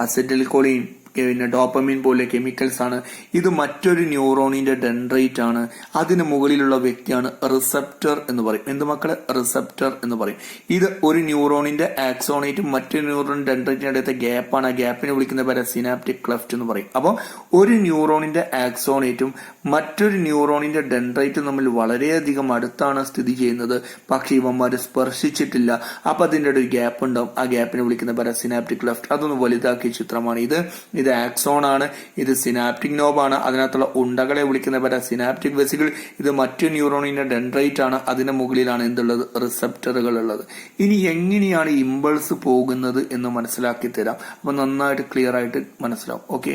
അസെറ്റിൽകോളിൻ, പിന്നെ ഡോപ്പമിൻ പോലെ കെമിക്കൽസ് ആണ്. ഇത് മറ്റൊരു ന്യൂറോണിന്റെ ഡെൻഡ്രൈറ്റ് ആണ്. അതിന് മുകളിലുള്ള വ്യക്തിയാണ് റിസപ്റ്റർ എന്ന് പറയും. എന്ത് മക്കളെ? റിസപ്റ്റർ എന്ന് പറയും. ഇത് ഒരു ന്യൂറോണിന്റെ ആക്സോണേറ്റും മറ്റൊരു ന്യൂറോണിന്റെ ഡെൻഡ്രൈറ്റിന്റെ അടുത്ത ഗ്യാപ്പാണ്. ആ ഗ്യാപ്പിനെ വിളിക്കുന്ന പേര് സിനാപ്റ്റിക് ക്ലഫ്റ്റ് എന്ന് പറയും. അപ്പോൾ ഒരു ന്യൂറോണിന്റെ ആക്സോണേറ്റും മറ്റൊരു ന്യൂറോണിന്റെ ഡെൻഡ്രൈറ്റും തമ്മിൽ വളരെയധികം അടുത്താണ് സ്ഥിതി ചെയ്യുന്നത്. പക്ഷെ ഇവന്മാര് സ്പർശിച്ചിട്ടില്ല. അപ്പൊ അതിന്റെ ഒരു ഗ്യാപ്പ് ഉണ്ടാവും. ആ ഗ്യാപ്പിനെ വിളിക്കുന്ന പേര് സിനാപ്റ്റിക് ക്ലഫ്റ്റ്. അതൊന്ന് വലുതാക്കിയ ചിത്രമാണ് ഇത്. ഇത് ആക്സോൺ ആണ്. ഇത് സിനാപ്റ്റിക് നോബ് ആണ്. അതിനകത്തുള്ള ഉണ്ടകളെ വിളിക്കുന്ന പേര് സിനാപ്റ്റിക് വെസിക്കിൾ. ഇത് മറ്റു ന്യൂറോണിന്റെ ഡെൻഡ്രൈറ്റ് ആണ്. അതിന് മുകളിലാണ് എന്തുള്ളത്? റിസപ്റ്ററുകൾ ഉള്ളത്. ഇനി എങ്ങനെയാണ് ഇമ്പൾസ് പോകുന്നത് എന്ന് മനസ്സിലാക്കി തരാം. അപ്പൊ നന്നായിട്ട് ക്ലിയർ ആയിട്ട് മനസ്സിലാവും. ഓക്കെ,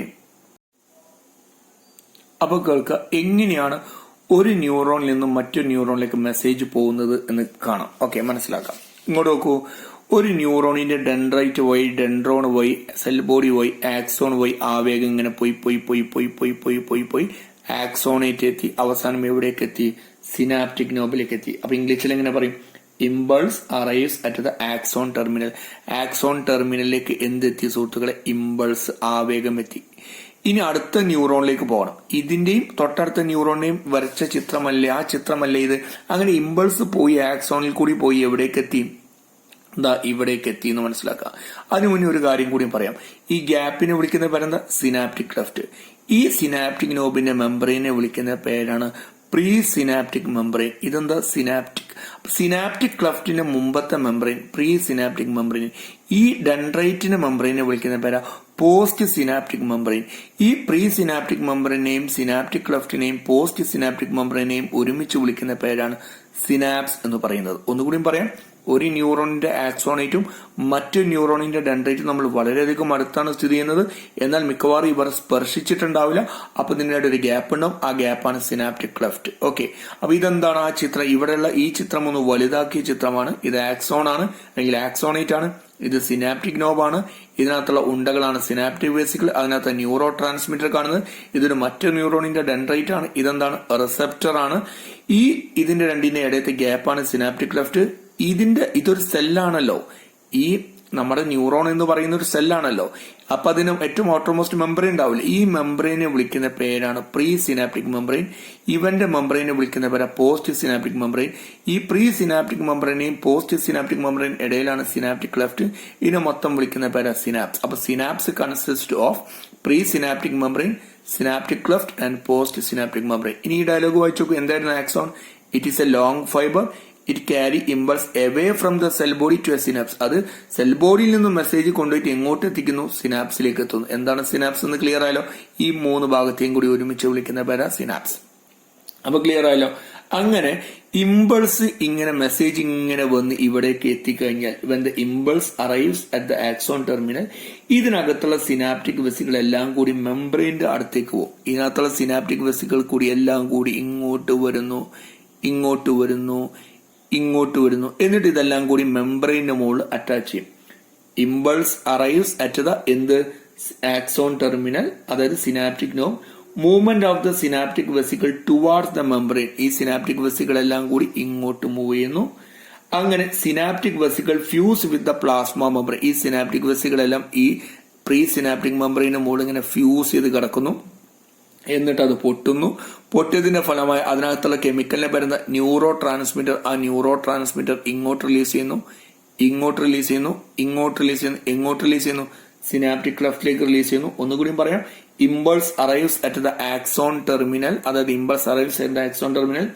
അപ്പൊ കേൾക്കുക, എങ്ങനെയാണ് ഒരു ന്യൂറോണിൽ നിന്നും മറ്റൊരു ന്യൂറോണിലേക്ക് മെസ്സേജ് പോകുന്നത് എന്ന് കാണാം. ഓക്കെ, മനസ്സിലാക്കാം. ഇങ്ങോട്ട് നോക്കൂ. ഒരു ന്യൂറോണിന്റെ ഡെൻഡ്രൈറ്റ് പോയി, ഡെൻഡ്രോൺ പോയി, സെൽ ബോഡി പോയി, ആക്സോൺ പോയി. ആവേഗം ഇങ്ങനെ പോയി ആക്സോണേറ്റ് എത്തി. അവസാനം എവിടേക്ക് എത്തി? സിനാപ്റ്റിക് നോബിലേക്ക് എത്തി. അപ്പൊ ഇംഗ്ലീഷിൽ എങ്ങനെ പറയും? Impulse arrives at the axon terminal. Axon ടെർമിനലിലേക്ക് എന്തെത്തി സുഹൃത്തുക്കളെ? ഇമ്പൾസ്, ആവേഗം എത്തി. ഇനി അടുത്ത ന്യൂറോണിലേക്ക് പോകണം. ഇതിന്റെയും തൊട്ടടുത്ത ന്യൂറോണിനെയും വരച്ച ചിത്രമല്ലേ, ആ ചിത്രമല്ലേ ഇത്? അങ്ങനെ ഇമ്പൾസ് പോയി ആക്സോണിൽ കൂടി പോയി എവിടേക്ക് എത്തി? ഇവിടേക്ക് എത്തി എന്ന് മനസ്സിലാക്കുക. അതിനു മുന്നേ ഒരു കാര്യം കൂടി പറയാം. ഈ ഗ്യാപ്പിനെ വിളിക്കുന്ന പേരെന്താ? Synaptic cleft. ഈ സിനാപ്റ്റിക് നോബിന്റെ മെമ്പറിനെ വിളിക്കുന്ന പേരാണ് പ്രീ സിനാപ്റ്റിക് മെമ്പറൈൻ. ഇതെന്താ? സിനാപ്റ്റിക്. സിനാപ്റ്റിക് ക്ലെഫ്റ്റിന്റെ മുമ്പത്തെ മെമ്പറൈൻ പ്രീ സിനാപ്റ്റിക് മെമ്പറൈൻ. ഈ ഡെൻഡ്രൈറ്റിന്റെ മെമ്പറൈനെ വിളിക്കുന്ന പേരാ പോസ്റ്റ് സിനാപ്റ്റിക് മെമ്പറൈൻ. ഈ പ്രീ സിനാപ്റ്റിക് മെമ്പറിനെയും സിനാപ്റ്റിക് ക്ലെഫ്റ്റിനെയും പോസ്റ്റ് സിനാപ്റ്റിക് മെമ്പറിനെയും ഒരുമിച്ച് വിളിക്കുന്ന പേരാണ് സിനാപ്സ് എന്ന് പറയുന്നത്. ഒന്നുകൂടിയും പറയാം. ഒരു ന്യൂറോണിന്റെ ആക്സോണേറ്റും മറ്റൊരു ന്യൂറോണിന്റെ ഡെൻഡ്രൈറ്റും നമ്മൾ വളരെയധികം അടുത്താണ് സ്ഥിതി ചെയ്യുന്നത്. എന്നാൽ മിക്കവാറും ഇവർ സ്പർശിച്ചിട്ടുണ്ടാവില്ല. അപ്പൊ ഇതിനിടെ ഒരു ഗ്യാപ്പ് ഉണ്ടാവും. ആ ഗ്യാപ്പാണ് സിനാപ്റ്റിക് ക്ലെഫ്റ്റ്. ഓക്കെ, അപ്പൊ ഇതെന്താണ് ആ ചിത്രം? ഇവിടെയുള്ള ഈ ചിത്രം ഒന്ന് വലുതാക്കിയ ചിത്രമാണ്. ഇത് ആക്സോൺ ആണ്, അല്ലെങ്കിൽ ആക്സോണേറ്റ് ആണ്. ഇത് സിനാപ്റ്റിക് നോബാണ്. ഇതിനകത്തുള്ള ഉണ്ടകളാണ് സിനാപ്റ്റിക് വെസിക്കിൾ. അതിനകത്ത് ന്യൂറോ ട്രാൻസ്മിറ്റർ കാണുന്നത്. ഇതൊരു മറ്റൊരു ന്യൂറോണിന്റെ ഡെൻഡ്രൈറ്റ് ആണ്. ഇതെന്താണ്? റിസപ്റ്റർ ആണ്. ഇതിന്റെ രണ്ടിന്റെ ഇടയത്തെ ഗ്യാപ്പാണ് സിനാപ്റ്റിക് ക്ലെഫ്റ്റ്. ഇതൊരു സെല്ലാണല്ലോ. ഈ നമ്മുടെ ന്യൂറോൺ എന്ന് പറയുന്ന ഒരു സെല്ലാണല്ലോ. അപ്പൊ അതിന് ഏറ്റവും ഓട്ടോമോസ്റ്റ് മെമ്പറൈൻ ഉണ്ടാവില്ല. ഈ മെമ്പറൈനെ വിളിക്കുന്ന പേരാണ് പ്രീ സിനാപ്റ്റിക് മെമ്പറൈൻ. ഇവന്റെ മെമ്പറൈനെ വിളിക്കുന്ന പേരാ പോസ്റ്റ് സിനാപ്റ്റിക് മെമ്പറൈൻ. ഈ പ്രീ സിനാപ്റ്റിക് മെമ്പറൈനെയും പോസ്റ്റ് സിനാപ്റ്റിക് മെമ്പറൈൻ ഇടയിലാണ് സിനാപ്റ്റിക് ക്ലെഫ്റ്റ്. ഇതിനെ മൊത്തം വിളിക്കുന്ന പേരാ സിനാപ്സ്. അപ്പൊ synapse consist of pre synaptic membrane, synaptic cleft and post synaptic membrane. ഇനി ഈ ഡയലോഗ് വായിച്ചു നോക്കൂ. എന്തായിരുന്നു axon? It is a long fibre. It carry impulse away from the cell body to a synapse. അത് cell ബോഡിയിൽ നിന്നും message കൊണ്ടുപോയിട്ട് എങ്ങോട്ട് എത്തിക്കുന്നു? സിനാപ്സിലേക്ക് എത്തുന്നു. എന്താണ് സിനാപ്സ് എന്ന് ക്ലിയർ ആയല്ലോ? ഈ മൂന്ന് ഭാഗത്തെയും കൂടി ഒരുമിച്ച് വിളിക്കുന്ന പേരാ സിനാപ്സ്. അപ്പൊ ക്ലിയർ ആയല്ലോ? അങ്ങനെ ഇമ്പൾസ് ഇങ്ങനെ മെസ്സേജ് ഇങ്ങനെ വന്ന് ഇവിടേക്ക് എത്തിക്കഴിഞ്ഞാൽ when the impulse arrives at the axon terminal, ഇതിനകത്തുള്ള സിനാപ്റ്റിക് വെസിക്കിൾ എല്ലാം കൂടി മെംബ്രെയിന്റെ അടുത്തേക്ക് പോകും. ഇതിനകത്തുള്ള സിനാപ്റ്റിക് വെസിക്കിൾ കൂടി എല്ലാം കൂടി ഇങ്ങോട്ട് വരുന്നു, ഇങ്ങോട്ട് വരുന്നു, ഇങ്ങോട്ട് വരുന്നു. എന്നിട്ട് ഇതെല്ലാം കൂടി മെംബ്രെയിന്റെ മുകളിൽ അറ്റാച്ച് ചെയ്യും. Impulse arrives at the axon terminal, അതായത് synaptic knob. Movement of the synaptic vesicle towards the membrane. ഈ സിനാപ്റ്റിക് വെസിക്കിൾ എല്ലാം കൂടി ഇങ്ങോട്ട് മൂവ് ചെയ്യുന്നു. അങ്ങനെ synaptic vesicle fuse with the plasma membrane. ഈ സിനാപ്റ്റിക് വെസിക്കിൾ എല്ലാം ഈ പ്രീ സിനാപ്റ്റിക് മെംബ്രെയിന്റെ മുകളിൽ ഇങ്ങനെ ഫ്യൂസ് ചെയ്ത് കിടക്കുന്നു. എന്നിട്ട് അത് പൊട്ടുന്നു. പൊട്ടിയതിന്റെ ഫലമായി അതിനകത്തുള്ള കെമിക്കലിനെ വരുന്ന ന്യൂറോ ട്രാൻസ്മിറ്റർ, ആ ന്യൂറോ ട്രാൻസ്മിറ്റർ ഇങ്ങോട്ട് റിലീസ് ചെയ്യുന്നു, ഇങ്ങോട്ട് റിലീസ് ചെയ്യുന്നു, ഇങ്ങോട്ട് റിലീസ് ചെയ്യുന്നു, എങ്ങോട്ട് റിലീസ് ചെയ്യുന്നു? സിനാപ്റ്റിക് ക്ലെഫ്റ്റിലേക്ക് റിലീസ് ചെയ്യുന്നു. ഒന്നുകൂടിയും പറയാം. Impulse arrives at the axon terminal, അതായത് impulse arrives at the axon terminal.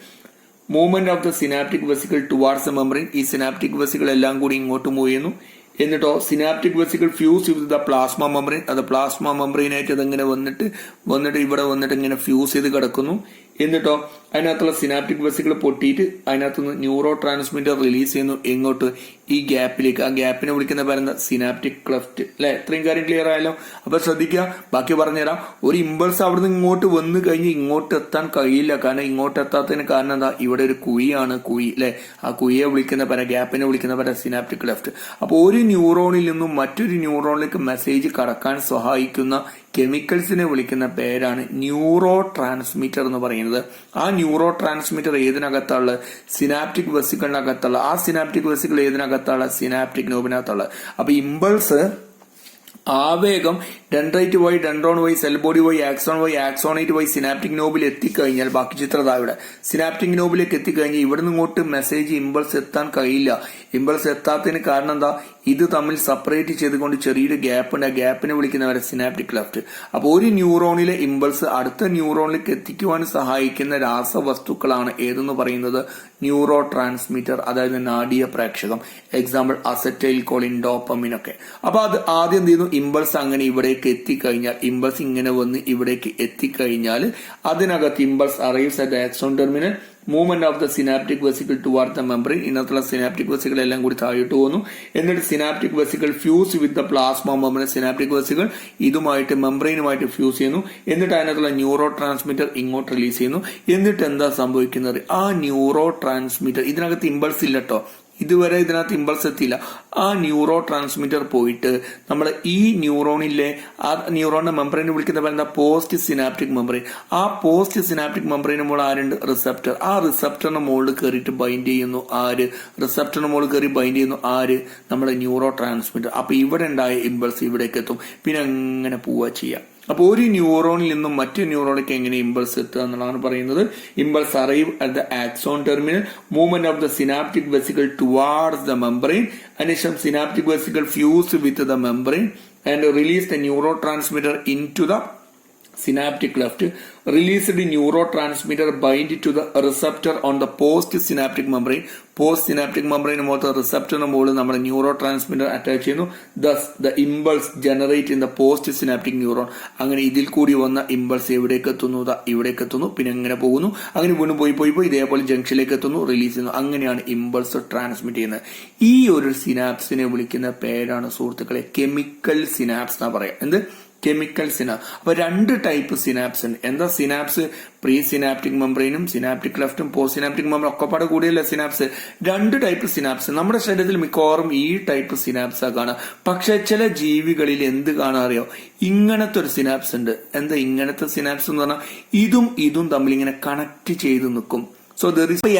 Movement of the synaptic vesicle towards the membrane. ഈ സിനാപ്റ്റിക് വെസിക്കിൾ എല്ലാം കൂടി ഇങ്ങോട്ട് മൂവ് ചെയ്യുന്നു. എന്നിട്ടോ synaptic vesicle fuse with the plasma membrane. അത് പ്ലാസ്മ മെംബ്രെയിനായിട്ട് അതിങ്ങനെ വന്നിട്ട് ഇവിടെ വന്നിട്ട് ഇങ്ങനെ ഫ്യൂസ് ചെയ്ത് കിടക്കുന്നു. എന്നിട്ടോ അതിനകത്തുള്ള സിനാപ്റ്റിക് വെസിക്കിൾ പൊട്ടിയിട്ട് അതിനകത്തുനിന്ന് ന്യൂറോ ട്രാൻസ്മിറ്റർ റിലീസ് ചെയ്യുന്നു. എങ്ങോട്ട്? ഈ ഗ്യാപ്പിലേക്ക്. ആ ഗ്യാപ്പിനെ വിളിക്കുന്ന പേരെന്താ? Synaptic cleft. അല്ലെ? ഇത്രയും കാര്യം ക്ലിയർ ആയല്ലോ? അപ്പൊ ശ്രദ്ധിക്കുക, ബാക്കി പറഞ്ഞുതരാം. ഒരു ഇമ്പൾസ് അവിടുന്ന് ഇങ്ങോട്ട് വന്നു കഴിഞ്ഞ് ഇങ്ങോട്ട് എത്താൻ കഴിയില്ല. കാരണം ഇങ്ങോട്ട് എത്താത്തതിന് കാരണം എന്താ? ഇവിടെ ഒരു കുഴിയാണ്, കുഴി. അല്ലെ? ആ കുഴിയെ വിളിക്കുന്ന പേര, ഗ്യാപ്പിനെ വിളിക്കുന്ന പേര സിനാപ്റ്റിക് ക്ലെഫ്റ്റ്. അപ്പൊ ഒരു ന്യൂറോണിൽ നിന്നും മറ്റൊരു ന്യൂറോണിലേക്ക് മെസ്സേജ് കടക്കാൻ സഹായിക്കുന്ന കെമിക്കൽസിനെ വിളിക്കുന്ന പേരാണ് ന്യൂറോ ട്രാൻസ്മിറ്റർ എന്ന് പറയുന്നത്. ആ ന്യൂറോ ട്രാൻസ്മിറ്റർ ഏതിനകത്തുള്ള? സിനാപ്റ്റിക് വെസിക്കിളിനകത്തുള്ള. ആ സിനാപ്റ്റിക് വെസിക്കിൾ ഏതിനകത്തുള്ള? സിനാപ്റ്റിക് നോബിനകത്തുള്ള. അപ്പൊ ഇമ്പൾസ് ആവേഗം ഡെൻഡ്രൈറ്റ് വഴി, ഡെൻഡ്രോൺ വഴി, സെൽ ബോഡി വഴി, ആക്സോൺ വഴി, ആക്സോണേറ്റ് വഴി സിനാപ്റ്റിക് നോബിൽ എത്തിക്കഴിഞ്ഞാൽ, ബാക്കി ചിത്രത ഇവിടെ സിനാപ്റ്റിക് നോബിലേക്ക് എത്തിക്കഴിഞ്ഞാൽ ഇവിടെ നിന്ന് ഇങ്ങോട്ട് മെസ്സേജ് ഇമ്പൾസ് എത്താൻ കഴിയില്ല. ഇമ്പൾസ് എത്താത്തതിന് കാരണം എന്താ? ഇത് തമ്മിൽ സെപ്പറേറ്റ് ചെയ്തുകൊണ്ട് ചെറിയൊരു ഗ്യാപ്പ് ഉണ്ട്. ആ ഗ്യാപ്പിനെ വിളിക്കുന്നവരെ സിനാപ്റ്റിക് ക്ലെഫ്റ്റ്. അപ്പോൾ ഒരു ന്യൂറോണിലെ ഇമ്പൾസ് അടുത്ത ന്യൂറോണിലേക്ക് എത്തിക്കുവാൻ സഹായിക്കുന്ന രാസവസ്തുക്കളാണ് ഏതെന്ന് പറയുന്നത്? ന്യൂറോ ട്രാൻസ്മിറ്റർ, അതായത് നാഡീയ പ്രേക്ഷകം. എക്സാമ്പിൾ അസറ്റൈൽ കോളിൻ, ഡോപ്പമിൻ ഒക്കെ. അപ്പൊ അത് ആദ്യം എന്ത് ചെയ്യുന്നു? ഇമ്പൾസ് അങ്ങനെ ഇവിടേക്ക് എത്തിക്കഴിഞ്ഞാൽ, ഇമ്പൾസ് ഇങ്ങനെ വന്ന് ഇവിടേക്ക് എത്തിക്കഴിഞ്ഞാൽ അതിനകത്ത് impulse arrives at axon terminal. Movement of the synaptic vesicle toward the membrane. ഇതിനകത്തുള്ള സിനാപ്റ്റിക് വെസിക്കിൾ എല്ലാം കൂടി താഴോട്ട് പോകുന്നു. എന്നിട്ട് synaptic vesicle fuse with the plasma membrane. Synaptic vesicle ഇതുമായിട്ട് മെംബ്രെയിനുമായിട്ട് ഫ്യൂസ് ചെയ്യുന്നു. എന്നിട്ട് അതിനകത്തുള്ള ന്യൂറോ ട്രാൻസ്മിറ്റർ ഇങ്ങോട്ട് റിലീസ് ചെയ്യുന്നു. എന്നിട്ട് എന്താ സംഭവിക്കുന്നത്? ആ ന്യൂറോ ട്രാൻസ്മിറ്റർ, ഇതിനകത്ത് ഇമ്പൾസ് ഇല്ലട്ടോ, ഇതുവരെ ഇതിനകത്ത് ഇമ്പൾസ് എത്തിയില്ല. ആ ന്യൂറോ ട്രാൻസ്മിറ്റർ പോയിട്ട് നമ്മൾ ഈ ന്യൂറോണിലെ ആ ന്യൂറോണിന്റെ മെമ്പറിനെ വിളിക്കുന്ന പോലെ എന്താ, പോസ്റ്റ് സിനാപ്റ്റിക് മെമ്പറിൻ. ആ പോസ്റ്റ് സിനാപ്റ്റിക് മെമ്പറിന് മുകളിൽ ആരുണ്ട്, റിസപ്റ്റർ. ആ റിസപ്റ്ററിന് മുകളിൽ കയറിയിട്ട് ബൈൻഡ് ചെയ്യുന്നു ആര്, റിസപ്റ്ററിന് മുകളിൽ കയറി ബൈൻഡ് ചെയ്യുന്നു ആര്, നമ്മുടെ ന്യൂറോ ട്രാൻസ്മിറ്റർ. അപ്പൊ ഇവിടെ ഉണ്ടായ ഇമ്പൾസ് ഇവിടേക്ക് എത്തും. പിന്നെ അങ്ങനെ പോവുക ചെയ്യാം. അപ്പൊ ഒരു ന്യൂറോണിൽ നിന്നും മറ്റു ന്യൂറോണിലേക്ക് എങ്ങനെ ഇമ്പൾസ് എത്തുക എന്നുള്ളതാണ് പറയുന്നത്. Impulse arrive at the axon terminal, movement of the synaptic vesicle towards the membrane, അതിനുശേഷം synaptic vesicle fuse with the membrane and release the neurotransmitter into the synaptic cleft. Released neurotransmitter bind to the receptor on the post-synaptic membrane. Post-synaptic membrane മുകളിൽ റിസപ്റ്ററിന് മുകളിൽ നമ്മുടെ neuro transmitter attach ചെയ്യുന്നു. Thus the impulse generate in the post-synaptic neuron. അങ്ങനെ ഇതിൽ കൂടി വന്ന impulse എവിടേക്ക് എത്തുന്നു, ഇവിടേക്ക് എത്തുന്നു, പിന്നെ എങ്ങനെ പോകുന്നു, അങ്ങനെ വീണ്ടും പോയി ഇതേപോലെ ജംഗ്ഷനിലേക്ക് എത്തുന്നു, റിലീസ് ചെയ്യുന്നു. അങ്ങനെയാണ് ഇമ്പൾസ് ട്രാൻസ്മിറ്റ് ചെയ്യുന്നത്. ഈ ഒരു സിനാപ്സിനെ വിളിക്കുന്ന പേരാണ് സുഹൃത്തുക്കളെ കെമിക്കൽ സിനാപ്സ് എന്നാ പറയാം. എന്ത്, കെമിക്കൽ സിനാപ്സ്. അപ്പൊ രണ്ട് ടൈപ്പ് സിനാപ്സ് ഉണ്ട്. എന്താ സിനാപ്സ്, പ്രീ സിനാപ്റ്റിക് മെമ്പറൈനും സിനാപ്റ്റിക് ക്ലെഫ്റ്റും പോസ്റ്റ് സിനാപ്റ്റിക് മെമ്പറും ഒക്കെപ്പാടെ കൂടിയല്ല സിനാപ്സ്. രണ്ട് ടൈപ്പ് സിനാപ്സ്. നമ്മുടെ ശരീരത്തിൽ മിക്കവാറും ഈ ടൈപ്പ് സിനാപ്സ് കാണാം. പക്ഷെ ചില ജീവികളിൽ എന്ത് കാണാൻ അറിയോ, ഇങ്ങനത്തെ ഒരു സിനാപ്സ് ഉണ്ട്. എന്താ ഇങ്ങനത്തെ സിനാപ്സ് എന്ന് പറഞ്ഞാൽ ഇതും തമ്മിൽ ഇങ്ങനെ കണക്ട് ചെയ്ത് നിൽക്കും. സോ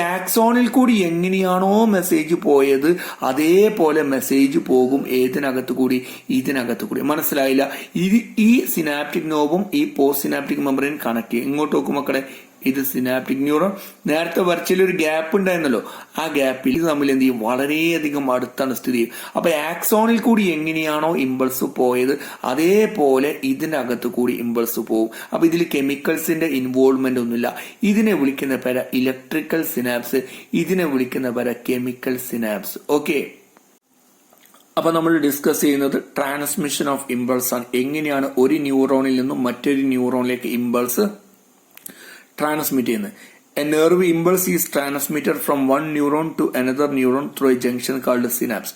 ആക്സോണിൽ കൂടി എങ്ങനെയാണോ മെസ്സേജ് പോയത് അതേപോലെ മെസ്സേജ് പോകും ഇതിനകത്ത് കൂടി. മനസ്സിലായില്ല? ഈ സിനാപ്റ്റിക് നോബും ഈ പോസ്റ്റ് സിനാപ്റ്റിക് മെമ്പറിൻ കണക്ട് ചെയ്യും. ഇങ്ങോട്ട് നോക്കും മക്കളെ, ഇത് സിനാപ്റ്റിക് ന്യൂറോൺ. നേരത്തെ വരച്ചിലൊരു ഗ്യാപ്പ് ഉണ്ടായിരുന്നല്ലോ, ആ ഗ്യാപ്പിൽ ഇത് തമ്മിൽ എന്ത് ചെയ്യും, വളരെയധികം അടുത്താണ് സ്ഥിതി ചെയ്യും. അപ്പൊ ആക്സോണിൽ കൂടി എങ്ങനെയാണോ ഇമ്പൾസ് പോയത് അതേപോലെ ഇതിനകത്ത് കൂടി ഇമ്പൾസ് പോകും. അപ്പൊ ഇതിൽ കെമിക്കൽസിന്റെ ഇൻവോൾവ്മെന്റ് ഒന്നുമില്ല. ഇതിനെ വിളിക്കുന്ന പേര ഇലക്ട്രിക്കൽ സിനാപ്സ്, ഇതിനെ വിളിക്കുന്ന പേര കെമിക്കൽ സിനാപ്സ്. ഓക്കെ, അപ്പൊ നമ്മൾ ഡിസ്കസ് ചെയ്യുന്നത് ട്രാൻസ്മിഷൻ ഓഫ് ഇമ്പൾസ് ആണ്. എങ്ങനെയാണ് ഒരു ന്യൂറോണിൽ നിന്നും മറ്റൊരു ന്യൂറോണിലേക്ക് ഇമ്പൾസ് ട്രാൻസ്മിറ്റ് ചെയ്യുന്നത്. A nerve impulse is transmitted from one neuron to another neuron through a junction called synapse.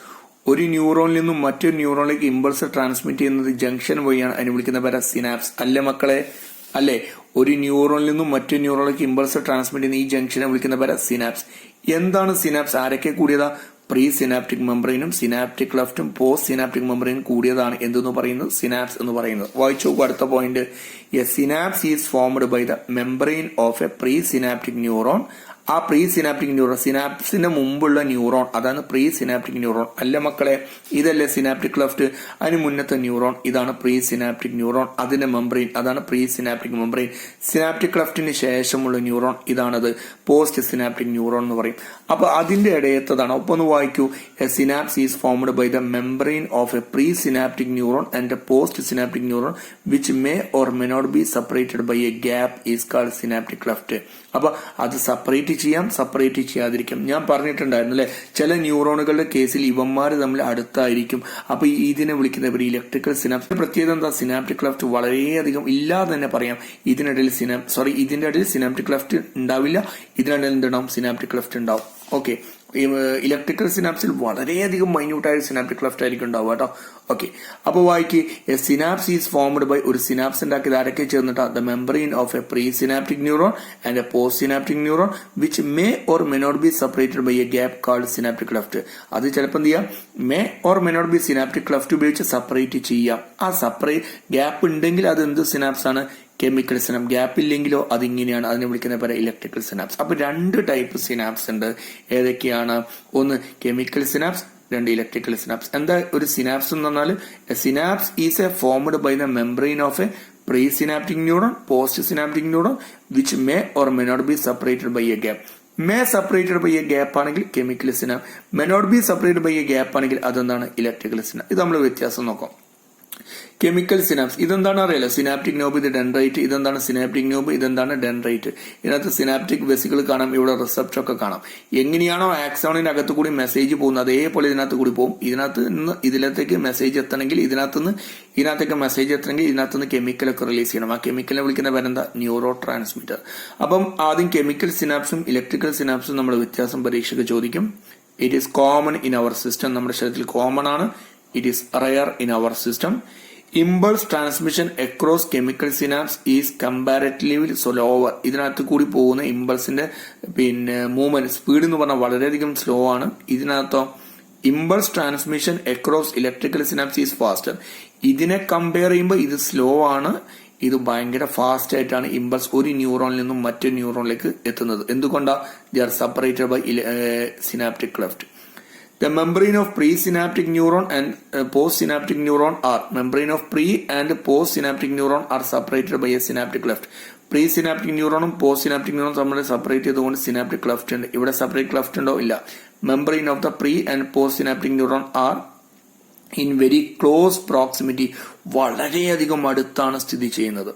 ഒരു ന്യൂറോണിൽ നിന്നും മറ്റൊരു ന്യൂറോണിലേക്ക് ഇമ്പൾസ് ട്രാൻസ്മിറ്റ് ചെയ്യുന്നത് ജംഗ്ഷൻ വഴിയാണ്. അതിന് വിളിക്കുന്ന പേര് സിനാപ്സ്. അല്ലേ മക്കളെ? അല്ലേ? ഒരു ന്യൂറോണിൽ നിന്നും മറ്റൊരു ന്യൂറോണിലേക്ക് ഇമ്പൾസ് ട്രാൻസ്മിറ്റ് ചെയ്യുന്ന ഈ ജംഗ്ഷനെ വിളിക്കുന്ന പേര് സിനാപ്സ്. എന്താണ് സിനാപ്സ്? ആരൊക്കെ കൂടിയതാ? പ്രീ സിനാപ്റ്റിക് മെമ്പറൈനും സിനാപ്റ്റിക് ക്ലെഫ്റ്റും പോസ്റ്റ് സിനാപ്റ്റിക് മെമ്പറൈനും കൂടിയതാണ് എന്തെന്ന് പറയുന്നത്, സിനാപ്സ് എന്ന് പറയുന്നത്. വായിച്ചു നോക്കൂ അടുത്ത point. A synapse is formed by the membrane of a pre synaptic neuron. ആ പ്രീ സിനാപ്റ്റിക് ന്യൂറോൺ, സിനാപ്സിന്റെ മുമ്പുള്ള ന്യൂറോൺ, അതാണ് പ്രീ സിനാപ്റ്റിക് ന്യൂറോൺ. അല്ല മക്കളെ? ഇതല്ലേ സിനാപ്റ്റിക് ക്ലെഫ്റ്റ്? അതിന് മുന്നത്തെ ന്യൂറോൺ, ഇതാണ് പ്രീ സിനാപ്റ്റിക് ന്യൂറോൺ. അതിന്റെ മെമ്പറൈൻ, അതാണ് പ്രീ സിനാപ്റ്റിക് മെമ്പറൈൻ. സിനാപ്റ്റിക് ക്ലെഫ്റ്റിന് ശേഷമുള്ള ന്യൂറോൺ, ഇതാണത് പോസ്റ്റ് സിനാപ്റ്റിക് ന്യൂറോൺ എന്ന് പറയും. അപ്പൊ അതിന്റെ ഇടയത്തതാണ്. ഒപ്പം ഒന്ന് വായിക്കൂ. A synapse is formed by the membrane of a pre synaptic neuron and a post synaptic neuron which may or may not be separated by a gap is called synaptic cleft. അപ്പൊ അത് separate ചെയ്യാം, separate ചെയ്യാതിരിക്കും. ഞാൻ പറഞ്ഞിട്ടുണ്ടായിരുന്നു അല്ലെ, ചില ന്യൂറോണുകളുടെ കേസിൽ ഇവന്മാർ തമ്മിൽ അടുത്തായിരിക്കും. അപ്പൊ ഇതിനെ വിളിക്കുന്ന ഇലക്ട്രിക്കൽ സിനാപ്സ്. പ്രത്യേകത എന്താ? സിനാപ്റ്റിക് ക്ലെഫ്റ്റ് വളരെയധികം ഇല്ലാതെ തന്നെ പറയാം. ഇതിന്റെ ഇടയിൽ സിനാപ്റ്റിക് ക്ലെഫ്റ്റ് ഉണ്ടാവില്ല, ഇതിനിടയിൽ എന്തുണ്ടാവും? സിനാപ്റ്റിക് ക്ലെഫ്റ്റ് ഉണ്ടാവും. ഓക്കെ, ഇലക്ട്രിക്കൽ സിനാപ്സിൽ വളരെയധികം മൈന്യൂട്ടായ സിനാപ്റ്റിക് ക്ലെഫ്റ്റ് ആയിരിക്കും ഉണ്ടാവുക കേട്ടോ. ഓക്കെ, അപ്പൊ വായിക്ക്. A synapse is formed by, ഒരു സിനാപ്സ് ഉണ്ടാക്കിയത് ആരൊക്കെ ചേർന്നിട്ടാ? The membrane of a pre synaptic neuron and a post synaptic neuron which may or may not be separated by a gap called synaptic cleft. അത് ചിലപ്പോൾ എന്ത് ചെയ്യാം? May or may not be synaptic cleft ഉപയോഗിച്ച് separate ചെയ്യാം. ആ separate gap ഉണ്ടെങ്കിൽ അത് എന്ത് സിനാപ്സ് ആണ്? Chemical synapse. ഗ്യാപ്പ് ഇല്ലെങ്കിലോ അതിങ്ങനെയാണ്, അതിനെ വിളിക്കുന്ന പേര് ഇലക്ട്രിക്കൽ സിനാപ്സ്. അപ്പൊ രണ്ട് ടൈപ്പ് സിനാപ്സ് ഉണ്ട്. ഏതൊക്കെയാണ്? ഒന്ന് കെമിക്കൽ സിനാപ്സ്, രണ്ട് ഇലക്ട്രിക്കൽ സിനാപ്സ്. എന്താ ഒരു സിനാപ്സ് എന്ന് പറഞ്ഞാൽ? Synapse is a formed by the membrane of a pre synaptic neuron, post synaptic neuron which may or may not be separated by a gap. May separated by a gap ആണെങ്കിൽ chemical synapse, may not be separated by a gap ആണെങ്കിൽ അതെന്താണ്? Electrical synapse. ഇത് നമ്മൾ വ്യത്യാസം നോക്കാം. Chemical synapse ഇതെന്താണ് അറിയാലോ? Synaptic knob, ഇത് ഡെൻഡ്രൈറ്റ്. ഇതെന്താണ്? സിനാപ്റ്റിക് നോബ്, ഇതെന്താണ്? ഡെൻഡ്രൈറ്റ്. ഇതിനകത്ത് സിനാപ്റ്റിക് വെസിക്കിൾ കാണാം, ഇവിടെ റിസപ്റ്റർ ഒക്കെ കാണാം. എങ്ങനെയാണോ ആക്സോണിന്റെ അകത്ത് കൂടി മെസ്സേജ് പോകുന്നത് അതേപോലെ ഇതിനകത്ത് കൂടി പോകും. ഇതിനകത്ത് നിന്ന് ഇതിലേക്ക് മെസ്സേജ് എത്തണമെങ്കിൽ ഇതിനകത്തേക്ക് മെസ്സേജ് എത്തണമെങ്കിൽ ഇതിനകത്ത് നിന്ന് കെമിക്കലൊക്കെ റിലീസ് ചെയ്യണം. ആ കെമിക്കലിനെ വിളിക്കുന്ന പേരെന്താ? Neuro transmitter. അപ്പം ആദ്യം കെമിക്കൽ സിനാപ്സും ഇലക്ട്രിക്കൽ സിനാപ്സും നമ്മൾ വ്യത്യാസം പരീക്ഷയ്ക്ക് ചോദിക്കും. It is common in our system. നമ്മുടെ ശരീരത്തിൽ കോമൺ ആണ്. It is rare in our system. Impulse transmission across chemical synapse is comparatively slower. ഇതിനകത്ത് കൂടി പോകുന്ന ഇമ്പൾസിന്റെ മൂവ്മെന്റ് സ്പീഡ് എന്ന് പറഞ്ഞാൽ വളരെയധികം സ്ലോ ആണ്. ഇതിനകത്തോ impulse transmission across electrical synapse is faster. ഇതിനെ കമ്പയർ ചെയ്യുമ്പോൾ ഇത് സ്ലോ ആണ്, ഇത് ഭയങ്കര ഫാസ്റ്റ് ആയിട്ടാണ് ഇമ്പൾസ് ഒരു ന്യൂറോണിൽ നിന്നും മറ്റൊരു ന്യൂറോണിലേക്ക് എത്തുന്നത്. എന്തുകൊണ്ടാണ്? They are separated by synaptic cleft. The membrane of presynaptic neuron and postsynaptic neuron are separated by a synaptic cleft. Presynaptic ന്യൂറോണും പോസ്റ്റ് സിനാപ്റ്റിക് ന്യൂറോണും തമ്മിൽ സെപ്പറേറ്റ് ചെയ്തുകൊണ്ട് സിനാപ്റ്റിക് ക്ലെഫ്റ്റ് ഉണ്ട്. ഇവിടെ സെപ്പറേറ്റ് ക്ലെഫ്റ്റ് ഉണ്ടോ? ഇല്ല. Membrane of the pre and post synaptic neuron R in very close proximity. വളരെയധികം അടുത്താണ് സ്ഥിതി ചെയ്യുന്നത്.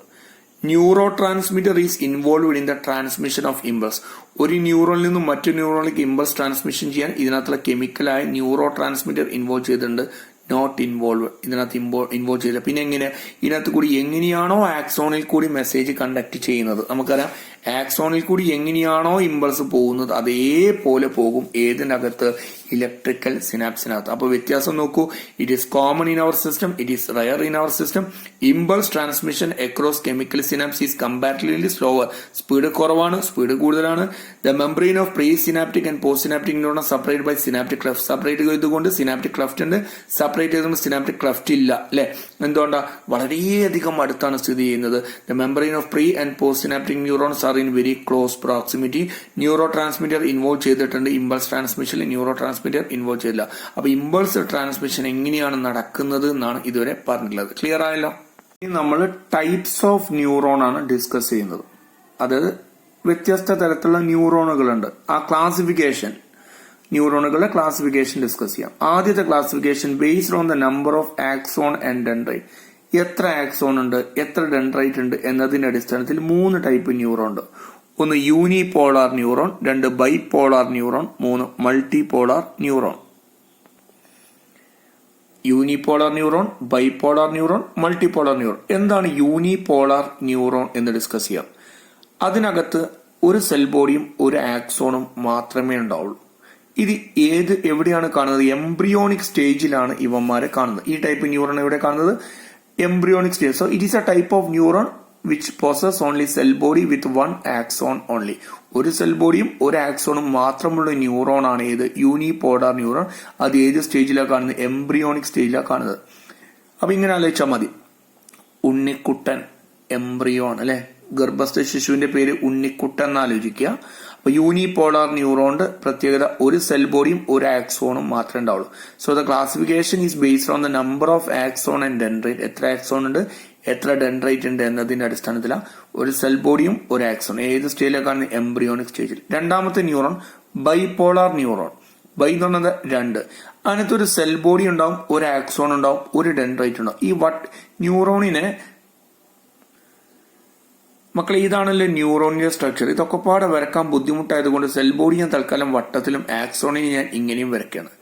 Neuro transmitter is involved in the transmission of impulse. ഒരു ന്യൂറോണിൽ നിന്നും മറ്റൊരു ന്യൂറോണിലേക്ക് ഇമ്പൾസ് ട്രാൻസ്മിഷൻ ചെയ്യാൻ ഇതിനകത്തുള്ള കെമിക്കലായ ന്യൂറോ ട്രാൻസ്മിറ്റർ ഇൻവോൾവ് ചെയ്തിട്ടുണ്ട്. നോട്ട് ഇൻവോൾവ്, ഇതിനകത്ത് ഇൻവോൾവ് ചെയ്തില്ല. പിന്നെ എങ്ങനെ? ഇതിനകത്ത് കൂടി എങ്ങനെയാണോ ആക്സോണിൽ കൂടി മെസ്സേജ് കണ്ടക്ട് ചെയ്യുന്നത്, നമുക്കറിയാം ആക്സോണിൽ കൂടി എങ്ങനെയാണോ ഇമ്പൾസ് പോകുന്നത് അതേപോലെ പോകും ഏതിനകത്ത്? ഇലക്ട്രിക്കൽ സിനാപ്സിനകത്ത്. അപ്പൊ വ്യത്യാസം നോക്കൂ. It is common in our system, it is rare in our system. Impulse transmission across chemical synapse is comparatively slower. Speed കുറവാണ്, സ്പീഡ് കൂടുതലാണ്. The membrane of pre synaptic and post synaptic neuron separate by synaptic cleft. Separate ചെയ്തുകൊണ്ട് synaptic cleft ഉണ്ട്, separate ചെയ്തുകൊണ്ട് synaptic cleft ഇല്ല. അല്ലെ? എന്തുകൊണ്ടാ? വളരെയധികം അടുത്താണ് സ്ഥിതി ചെയ്യുന്നത്. The membrane of pre and post synaptic neurons are in very close proximity. Neuro transmitter involve ചെയ്തിട്ടുണ്ട്, ഇമ്പൾസ് ട്രാൻസ്മിഷനിൽ ന്യൂറോ ട്രാൻസ്മിറ്റർ ഇൻവോൾവ് ചെയ്തില്ല. അപ്പൊ ഇമ്പൾസ് ട്രാൻസ്മിഷൻ എങ്ങനെയാണ് നടക്കുന്നത് എന്നാണ് ഇതുവരെ പറഞ്ഞിട്ടുള്ളത്. ക്ലിയർ ആയല്ലോ? ഇനി നമ്മൾ ടൈപ്സ് ഓഫ് ന്യൂറോൺ ആണ് ഡിസ്കസ് ചെയ്യുന്നത്. അതായത് വ്യത്യസ്ത തരത്തിലുള്ള ന്യൂറോണുകളുണ്ട്. ആ ക്ലാസിഫിക്കേഷൻ, ന്യൂറോണുകളുടെ ക്ലാസിഫിക്കേഷൻ ഡിസ്കസ് ചെയ്യാം. ആദ്യത്തെ classification based on the number of axon and dendrite. എത്ര ആക്സോൺ ഉണ്ട്, എത്ര ഡെൻഡ്രൈറ്റ് ഉണ്ട് എന്നതിന്റെ അടിസ്ഥാനത്തിൽ 3 ടൈപ്പ് ന്യൂറോൺ ഉണ്ട്. ഒന്ന് unipolar neuron, 2 bipolar neuron, 3 multipolar neuron. Unipolar neuron, bipolar neuron, multipolar neuron. എന്താണ് യൂണിപോളാർ ന്യൂറോൺ എന്ന് ഡിസ്കസ് ചെയ്യാം. അതിനകത്ത് ഒരു സെൽ ബോഡിയും ഒരു ആക്സോണും മാത്രമേ ഉണ്ടാവുള്ളൂ. ഇത് എവിടെയാണ് കാണുന്നത്? എംബ്രിയോണിക് സ്റ്റേജിലാണ് ഇവന്മാരെ കാണുന്നത്. ഈ ടൈപ്പ് ന്യൂറോൺ എവിടെ കാണുന്നത്? Embryonic stage. So it is A type of neuron which possess only cell body with one axon only. ഒരു സെൽ ബോഡിയും ഒരു ആക്സോണും മാത്രമുള്ള ന്യൂറോൺ ആണ് ഏത്? Unipolar neuron. അത് ഏത് സ്റ്റേജിലാണ് കാണുന്നത്? എംബ്രിയോണിക് സ്റ്റേജിലാണ് കാണുന്നത്. അപ്പൊ ഇങ്ങനെ ആലോചിച്ചാൽ മതി. ഉണ്ണിക്കുട്ടൻ എംബ്രിയോൺ അല്ലെ, ഗർഭസ്ഥ ശിശുവിന്റെ പേര് ഉണ്ണിക്കുട്ടൻ എന്ന് ആലോചിക്കുക. അപ്പൊ യൂണിപോളാർ ന്യൂറോണിന്റെ പ്രത്യേകത ഒരു സെൽ ബോഡിയും ഒരു ആക്സോണും മാത്രമേ ഉണ്ടാവുള്ളൂ. So the classification is based on the number of axon and dendrite. എത്ര ആക്സോൺ ഉണ്ട്, എത്ര ഡെൻഡ്രൈറ്റ് ഉണ്ട് എന്നതിന്റെ അടിസ്ഥാനത്തിലാണ് ഒരു സെൽ ബോഡിയും ഒരു ആക്സോൺ. ഏത് സ്റ്റേജിലേക്കാണ്? എംബ്രിയോണിക് സ്റ്റേജിൽ. രണ്ടാമത്തെ ന്യൂറോൺ ബൈപോളാർ ന്യൂറോൺ. ബൈ എന്ന് പറഞ്ഞത് 2. അതിനകത്ത് ഒരു സെൽ ബോഡി ഉണ്ടാവും, ഒരു ആക്സോൺ ഉണ്ടാവും, ഒരു ഡെൻഡ്രൈറ്റ് ഉണ്ടാവും. ഈ ന്യൂറോണിനെ മക്കളെ ഇതാണല്ലോ ന്യൂറോണിന്റെ സ്ട്രക്ചർ. ഇതൊക്കെ പാടെ വരക്കാൻ ബുദ്ധിമുട്ടായതുകൊണ്ട് സെൽ ബോഡി ഞാൻ തൽക്കാലം വട്ടത്തിലും ആക്സോണിനെ ഞാൻ ഇങ്ങനെയും വരയ്ക്കുകയാണ്.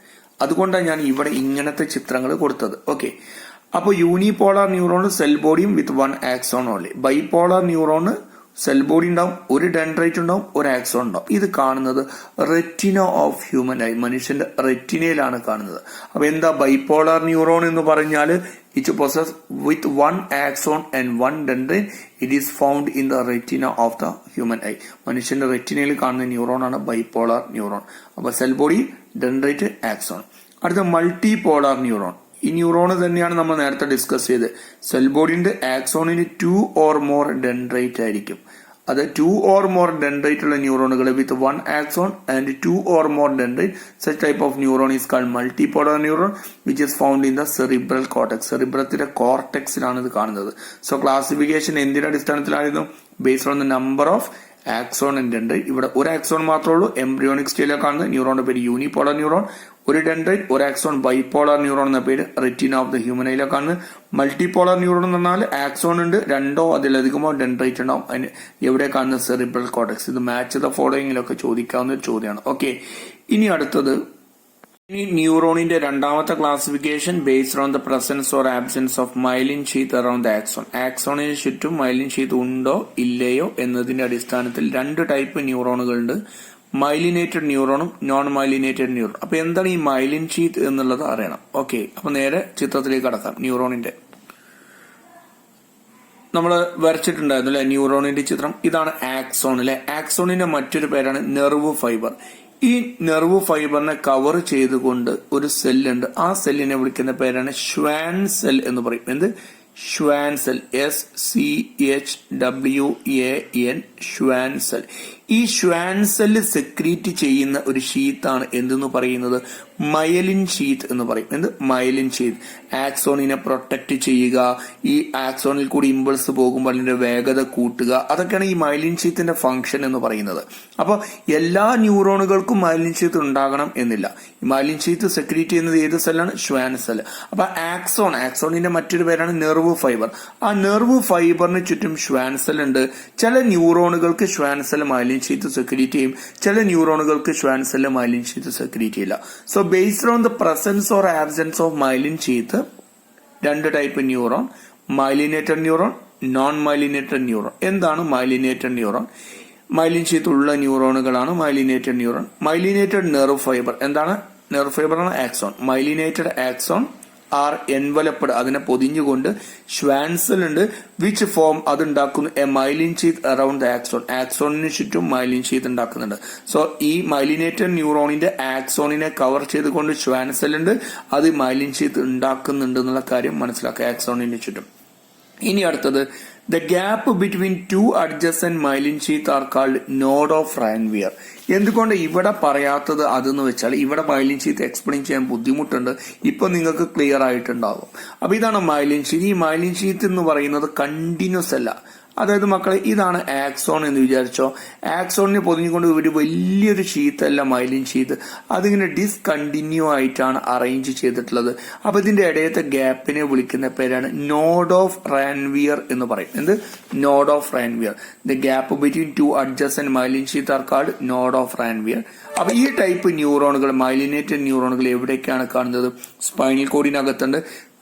അതുകൊണ്ടാണ് ഞാൻ ഇവിടെ ഇങ്ങനത്തെ ചിത്രങ്ങൾ കൊടുത്തത്. ഓക്കെ. അപ്പൊ യൂണിപോളാർ ന്യൂറോണ് സെൽ ബോഡിയും വിത്ത് 1 axon only. Bipolar neuron cell body ഉണ്ടാവും, ഒരു ഡെൻഡ്രൈറ്റ് ഉണ്ടാവും, ഒരു ആക്സോൺ ഉണ്ടാവും. ഇത് കാണുന്നത് റെറ്റിന ഓഫ് ഹ്യൂമൻ ഐ, മനുഷ്യന്റെ റെറ്റിനയിലാണ് കാണുന്നത്. അപ്പൊ എന്താ ബൈപോളാർ ന്യൂറോൺ എന്ന് പറഞ്ഞാൽ? It possess with 1 axon and 1 dendrite. It is found in the retina of the human I. മനുഷ്യന്റെ റെറ്റിനയിൽ കാണുന്ന ന്യൂറോൺ ആണ് ബൈപോളാർ ന്യൂറോൺ. അപ്പൊ സെൽ ബോഡി, ഡെൻഡ്രൈറ്റ്, ആക്സോൺ. അടുത്ത മൾട്ടിപോളാർ ന്യൂറോൺ. ഈ ന്യൂറോണ് തന്നെയാണ് നമ്മൾ നേരത്തെ ഡിസ്കസ് ചെയ്ത്. സെൽ ബോഡിന്റെ ആക്സോണിന് 2 or more ഡെൻഡ്രൈറ്റ് ആയിരിക്കും. അത് 2 or more ഡെൻഡ്രൈറ്റ് ഉള്ള ന്യൂറോണുകൾ വിത്ത് 1 axon and 2 or more dendrite. Such type of neuron is called multipolar neuron which is found in the cerebral cortex. സെറിബ്രത്തിന്റെ കോർട്ടെക്സിലാണ് ഇത് കാണുന്നത്. സോ ക്ലാസിഫിക്കേഷൻ എന്തിന്റെ അടിസ്ഥാനത്തിലായിരുന്നു? Based on the number of axon and dendrite. ഇവിടെ ഒരു ആക്സോൺ മാത്രമേ ഉള്ളൂ, എംബ്രിയോണിക് സ്റ്റേജിലാണ് കാണുന്നത്. ന്യൂറോണിന്റെ പേര് യൂണിപോളാർ ന്യൂറോൺ. ഒരു ഡെൻഡ്രൈറ്റ്, ഒരു ആക്സോൺ, ബൈപോളാർ ന്യൂറോൺ എന്ന പേര് റെറ്റിന ഓഫ് ദ ഹ്യൂമൻ ഐയിലാണ് കാണുന്നത്. മൾട്ടിപോളാർ ന്യൂറോൺ എന്ന് പറഞ്ഞാൽ ആക്സോൺ ഉണ്ട്, 2 അതിലധികമോ ഡെൻഡ്രൈറ്റ് ഉണ്ടാവും. അതിന് എവിടെ കാണുന്നത്? Cerebral cortex. ഇത് മാച്ച് ദ ഫോളോയിങ്ങിലൊക്കെ ചോദിക്കാവുന്ന ഒരു ചോദ്യമാണ്. ഓക്കെ. ഇനി അടുത്തത് ന്യൂറോണിന്റെ രണ്ടാമത്തെ classification based on the presence or absence of myelin sheath around the axon. ആക്സോണിന് ചുറ്റും മൈലിൻ ഷീത്ത് ഉണ്ടോ ഇല്ലയോ എന്നതിന്റെ അടിസ്ഥാനത്തിൽ 2 ടൈപ്പ് ന്യൂറോണുകളുണ്ട്. മൈലിനേറ്റഡ് ന്യൂറോണും നോൺ മൈലിനേറ്റഡ് ന്യൂറോൺ. അപ്പൊ എന്താണ് ഈ മൈലിൻ ഷീത്ത് എന്നുള്ളത് അറിയണം. ഓക്കെ. അപ്പൊ നേരെ ചിത്രത്തിലേക്ക് കടക്കാം. ന്യൂറോണിന്റെ നമ്മൾ വരച്ചിട്ടുണ്ടായിരുന്നു അല്ലെ ന്യൂറോണിന്റെ ചിത്രം. ഇതാണ് ആക്സോൺ അല്ലെ. ആക്സോണിന്റെ മറ്റൊരു പേരാണ് നെർവ് ഫൈബർ. ഈ നെർവ് ഫൈബറിനെ കവർ ചെയ്തുകൊണ്ട് ഒരു സെല്ലുണ്ട്. ആ സെല്ലിനെ വിളിക്കുന്ന പേരാണ് ഷ്വാൻ സെൽ എന്ന് പറയും. എന്ത്? Schwann cell. SCHWAN Schwann cell. ഈ ഷ്വാൻ സെല്ല് സെക്രീറ്റ് ചെയ്യുന്ന ഒരു ഷീത്താണ് എന്തെന്ന് പറയുന്നത്? മയലിൻ ഷീത്ത് എന്ന് പറയും. എന്ത്? Myelin sheath. ആക്സോണിനെ പ്രൊട്ടക്ട് ചെയ്യുക, ഈ ആക്സോണിൽ കൂടി ഇമ്പൾസ് പോകുമ്പോൾ അതിന്റെ വേഗത കൂട്ടുക, അതൊക്കെയാണ് ഈ മയലിൻ ഷീത്തിന്റെ ഫംഗ്ഷൻ എന്ന് പറയുന്നത്. അപ്പോൾ എല്ലാ ന്യൂറോണുകൾക്കും മയലിൻ ഷീത്ത് ഉണ്ടാകണം എന്നില്ല. ഈ മയലിൻ ഷീത്ത് സെക്രീറ്റ് ചെയ്യുന്നത് ഏത് സെല്ലാണ്? Schwann cell. അപ്പൊ ആക്സോണിന്റെ മറ്റൊരു പേരാണ് നെർവ് ഫൈബർ. ആ നെർവ് ഫൈബറിന് ചുറ്റും ഷ്വാൻ സെൽ ഉണ്ട്. ചില ന്യൂറോണുകൾക്ക് Schwann cell myelin sheath secrete ചെയ്യും, ചില ന്യൂറോണുകൾക്ക് Schwann cell myelin sheath secrete ചെയ്യില്ല. So based on the presence or absence of myelin sheath, രണ്ട് type neuron: myelinated neuron, non myelinated neuron. എന്താണ് മൈലിനേറ്റഡ് ന്യൂറോൺ? മൈലിൻ ഷീത്ത് ഉള്ള ന്യൂറോണുകളാണ് myelinated neuron. Myelinated nerve fibre. എന്താണ്? Nerve fibre ആണ് axon. Myelinated axon are enveloped, അതിനെ പൊതിഞ്ഞുകൊണ്ട് Schwann cell ഉണ്ട്, which form അതുണ്ടാക്കുന്നു a myelin sheath around the axon. ആക്സോണിന് ചുറ്റും മൈലിൻ ഷീത്ത് ഉണ്ടാക്കുന്നുണ്ട്. സോ ഈ മൈലിനേറ്റഡ് ന്യൂറോണിന്റെ ആക്സോണിനെ കവർ ചെയ്തുകൊണ്ട് ഷ്വാൻ സെൽ ഉണ്ട്, അത് മൈലിൻ ഷീത്ത് ഉണ്ടാക്കുന്നുണ്ട് എന്നുള്ള കാര്യം മനസ്സിലാക്കുക ആക്സോണിന് ചുറ്റും. ഇനി അടുത്തത്, the gap between two adjacent myelin sheath are called node of Ranvier. എന്തുകൊണ്ട് ഇവിടെ പറയാത്തത് അതെന്ന് വെച്ചാൽ ഇവിടെ മൈലിൻ ഷീത്ത് എക്സ്പ്ലെയിൻ ചെയ്യാൻ ബുദ്ധിമുട്ടുണ്ട്. ഇപ്പൊ നിങ്ങൾക്ക് ക്ലിയർ ആയിട്ടുണ്ടാവും. അപ്പൊ ഇതാണ് മൈലിൻ ഷീത്ത്. ഈ മൈലിൻ ഷീത്ത് എന്ന് പറയുന്നത് കണ്ടിന്യൂസ് അല്ല. അതായത് മക്കളെ, ഇതാണ് ആക്സോൺ എന്ന് വിചാരിച്ചോ. ആക്സോണിനെ പൊതിഞ്ഞുകൊണ്ട് ഒരു വലിയൊരു ഷീത്ത് അല്ല മൈലിൻ ഷീത്ത്, അതിങ്ങനെ ഡിസ്കണ്ടിന്യൂ ആയിട്ടാണ് അറേഞ്ച് ചെയ്തിട്ടുള്ളത്. അപ്പൊ ഇതിന്റെ ഇടയത്തെ ഗ്യാപ്പിനെ വിളിക്കുന്ന പേരാണ് നോഡ് ഓഫ് റാൻവിയർ എന്ന് പറയും. എന്ത്? Node of Ranvier. The gap between two adjacent myelin sheath are called node of Ranvier. അപ്പൊ ഈ ടൈപ്പ് ന്യൂറോണുകൾ, മൈലിനേറ്റഡ് ന്യൂറോണുകൾ എവിടേക്കാണ് കാണുന്നത്? സ്പൈനൽ കോഡിനകത്തുണ്ട്,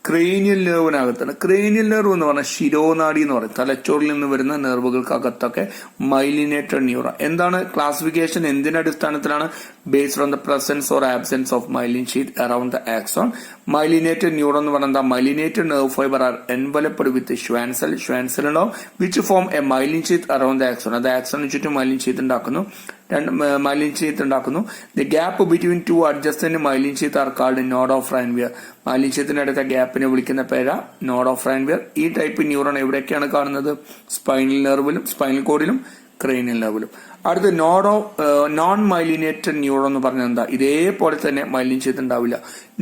ക്രേനിയൽ നെർവിനകത്താണ്. ക്രേനിയൽ നെർവ് എന്ന് പറഞ്ഞാൽ ശിരോനാഡി എന്ന് പറയും. തലച്ചോറിൽ നിന്ന് വരുന്ന നെർവുകൾക്കകത്തൊക്കെ മൈലിനേറ്റഡ് ന്യൂറോൺ. എന്താണ് ക്ലാസിഫിക്കേഷൻ? എന്തിന്റെ അടിസ്ഥാനത്തിലാണ്? Based on the presence or absence of myelin sheath around the axon. Myelinated neuron എന്ന് പറഞ്ഞാൽ myelinated nerve fibre are enveloped with Schwann cell. Schwann cell ഉണ്ടാവും, which form a myelin sheath around the axon. അത് ആക്സോണിന് ചുറ്റും myelin sheath ഉണ്ടാക്കുന്നു. Myelin sheath ഉണ്ടാക്കുന്നു. The gap between two adjacent myelin sheath are called node of Ranvier. Myelin ഷീത്തിന്റെ അടുത്ത ഗ്യാപ്പിനെ വിളിക്കുന്ന പേരാ നോഡ് ഓഫ് റാൻവിയർ. ഈ ടൈപ്പ് ന്യൂറോൺ എവിടെയൊക്കെയാണ് കാണുന്നത്? സ്പൈനൽ നെർവിലും, സ്പൈനൽ കോഡിലും, ക്രേനിയൽ നെർവിലും. അടുത്ത് നോൺ മൈലിനേറ്റഡ് ന്യൂറോൺ എന്ന് പറഞ്ഞാൽ എന്താ? ഇതേപോലെ തന്നെ മൈലിൻ ഷീത്ത് ഉണ്ടാവില്ല.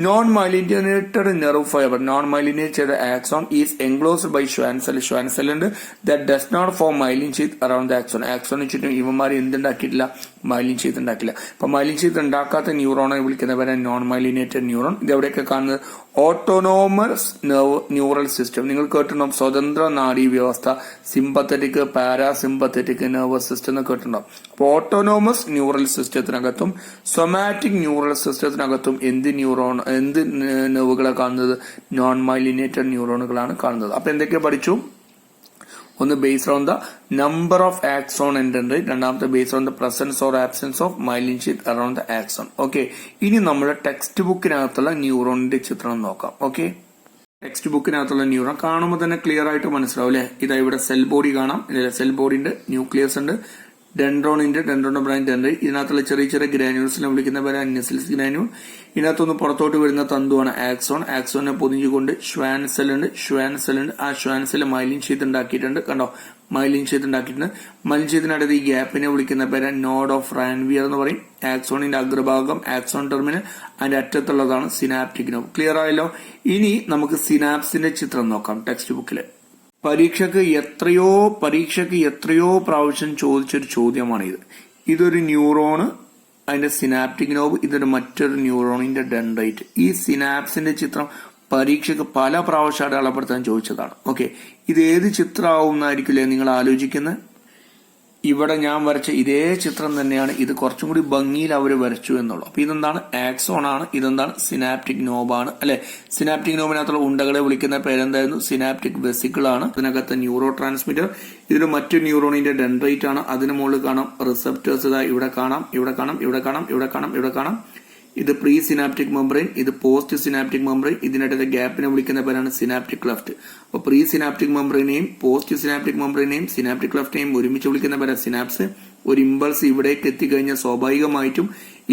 Non myelinated nerve fibre, non myelinated axon is enclosed by Schwann cell. Schwann cell ഉണ്ട്, that does not form myelin sheath around the axon. ആക്സോണിന് ചുറ്റും ഇവന്മാർ എന്തുണ്ടാക്കിയിട്ടില്ല? മൈലിൻ ഷീത്ത് ഉണ്ടാക്കില്ല. അപ്പൊ മൈലിൻ ഷീത്ത് ഉണ്ടാക്കാത്ത ന്യൂറോണെ വിളിക്കുന്നവരെ നോൺ മൈലിനേറ്റഡ് ന്യൂറോൺ. ഇത് എവിടെയൊക്കെ കാണുന്നത്? Autonomous neural system. നിങ്ങൾ കേട്ടിട്ടുണ്ടാവും സ്വതന്ത്ര നാഡീ വ്യവസ്ഥ, സിമ്പത്തറ്റിക്, പാരാസിമ്പത്തറ്റിക് നെർവസ് സിസ്റ്റം എന്ന് കേട്ടിട്ടുണ്ടാവും. അപ്പൊ ഓട്ടോണോമസ് ന്യൂറൽ സിസ്റ്റത്തിനകത്തും സൊമാറ്റിക് ന്യൂറൽ സിസ്റ്റത്തിനകത്തും എന്ത് നെർവുകളെ കാണുന്നത്? നോൺ മൈലിനേറ്റഡ് ന്യൂറോണുകളാണ് കാണുന്നത്. അപ്പൊ എന്തൊക്കെ പഠിച്ചു? ഒന്ന് based on the number of axon and dendrite, രണ്ടാമത്തെ based on the presence or absence of myelin sheath around the axon. Okay, ഇനി നമ്മുടെ ടെക്സ്റ്റ് ബുക്കിനകത്തുള്ള ന്യൂറോണിന്റെ ചിത്രം നോക്കാം. ഓക്കെ, ടെക്സ്റ്റ് ബുക്കിനകത്തുള്ള ന്യൂറോൺ കാണുമ്പോൾ തന്നെ ക്ലിയർ ആയിട്ട് മനസ്സിലാവും അല്ലെ? ഇതാ ഇവിടെ സെൽ ബോഡി കാണാം. സെൽ ബോഡിന്റെ ന്യൂക്ലിയസ് ഉണ്ട്, ഡെൻഡ്രോണിന്റെ ബ്രൈൻ ഡെൻഡ്രൈറ്റ്. ഇതിനകത്തുള്ള ചെറിയ ചെറിയ ഗ്രാനുൾസിനെ വിളിക്കുന്ന പേര് നെസിൽസ് ഗ്രാനുൾ. ഇതിനകത്തൊന്ന് പുറത്തോട്ട് വരുന്ന തന്തുവാണ് ആക്സോൺ. ആക്സോണിനെ പൊതിഞ്ഞുകൊണ്ട് ഷ്വാൻ സെൽ ഉണ്ട്. ആ ഷ്വാൻ സെൽ മൈലിൻ ഷീത്ത് ഉണ്ടാക്കിയിട്ടുണ്ട്. കണ്ടോ? മൈലിൻ ഷീത്ത് ഉണ്ടാക്കിയിട്ടുണ്ട്. മൈലിൻ ഷീത്തിനടുത്ത് ഈ ഗ്യാപ്പിനെ വിളിക്കുന്ന പേര് നോഡ് ഓഫ് റാൻവിയർ എന്ന് പറയും. ആക്സോണിന്റെ അഗ്രഭാഗം ആക്സോൺ ടെർമിനൽ, അതിന്റെ അറ്റത്തുള്ളതാണ് സിനാപ്റ്റിക് നോബ്. ക്ലിയർ ആയല്ലോ? ഇനി നമുക്ക് സിനാപ്സിന്റെ ചിത്രം നോക്കാം ടെക്സ്റ്റ് ബുക്കില്. പരീക്ഷയ്ക്ക് എത്രയോ പ്രാവശ്യം ചോദിച്ചൊരു ചോദ്യമാണിത്. ഇതൊരു ന്യൂറോണ്, അതിന്റെ സിനാപ്റ്റിക് നോബ്, ഇതൊരു മറ്റൊരു ന്യൂറോണിന്റെ ഡെൻഡ്രൈറ്റ്. ഈ സിനാപ്സിന്റെ ചിത്രം പരീക്ഷയ്ക്ക് പല പ്രാവശ്യം അടയാളപ്പെടുത്താൻ ചോദിച്ചതാണ്. ഓക്കെ, ഇത് ഏത് ചിത്രമാവും എന്നായിരിക്കില്ലേ നിങ്ങൾ ആലോചിക്കുന്നത്? ഇവിടെ ഞാൻ വരച്ച ഇതേ ചിത്രം തന്നെയാണ്. ഇത് കുറച്ചും കൂടി ഭംഗിയിൽ അവർ വരച്ചു എന്നുള്ളൂ. അപ്പൊ ഇതെന്താണ്? ആക്സോൺ ആണ്. ഇതെന്താണ്? സിനാപ്റ്റിക് നോബാണ് അല്ലെ? സിനാപ്റ്റിക് നോബിനകത്തുള്ള ഉണ്ടകളെ വിളിക്കുന്ന പേരെന്തായിരുന്നു? സിനാപ്റ്റിക് വെസിക്കിൾ ആണ്. ഇതിനകത്ത് ന്യൂറോ ട്രാൻസ്മിറ്റർ, ഇതിൽ മറ്റു ന്യൂറോണിന്റെ ഡെൻഡ്രൈറ്റ് ആണ്. അതിന് മുകളിൽ കാണാം റിസപ്റ്റേഴ്സ്. ഇവിടെ കാണാം, ഇവിടെ കാണാം, ഇവിടെ കാണാം, ഇവിടെ കാണാം, ഇവിടെ കാണാം. ഇത് പ്രീ സിനാപ്റ്റിക് മെംബ്രെയിൻ, ഇത് പോസ്റ്റ് സിനാപ്റ്റിക് മെംബ്രെയിൻ. ഇതിനിടയിലെ ഗ്യാപ്പിനെ വിളിക്കുന്ന പേരാണ് സിനാപ്റ്റിക് ക്ലെഫ്റ്റ്. അപ്പോൾ പ്രീ സിനാപ്റ്റിക് മെംബ്രെയിനെയും പോസ്റ്റ് സിനാപ്റ്റിക് മെംബ്രെയിനെയും സിനാപ്റ്റിക് ക്ലെഫ്റ്റിനെയും ഒരുമിച്ച് വിളിക്കുന്ന പേരാണ് സിനാപ്സ്. ഒരു ഇമ്പൾസ് ഇവിടേക്ക് എത്തിക്കഴിഞ്ഞാൽ സ്വാഭാവികമായിട്ടും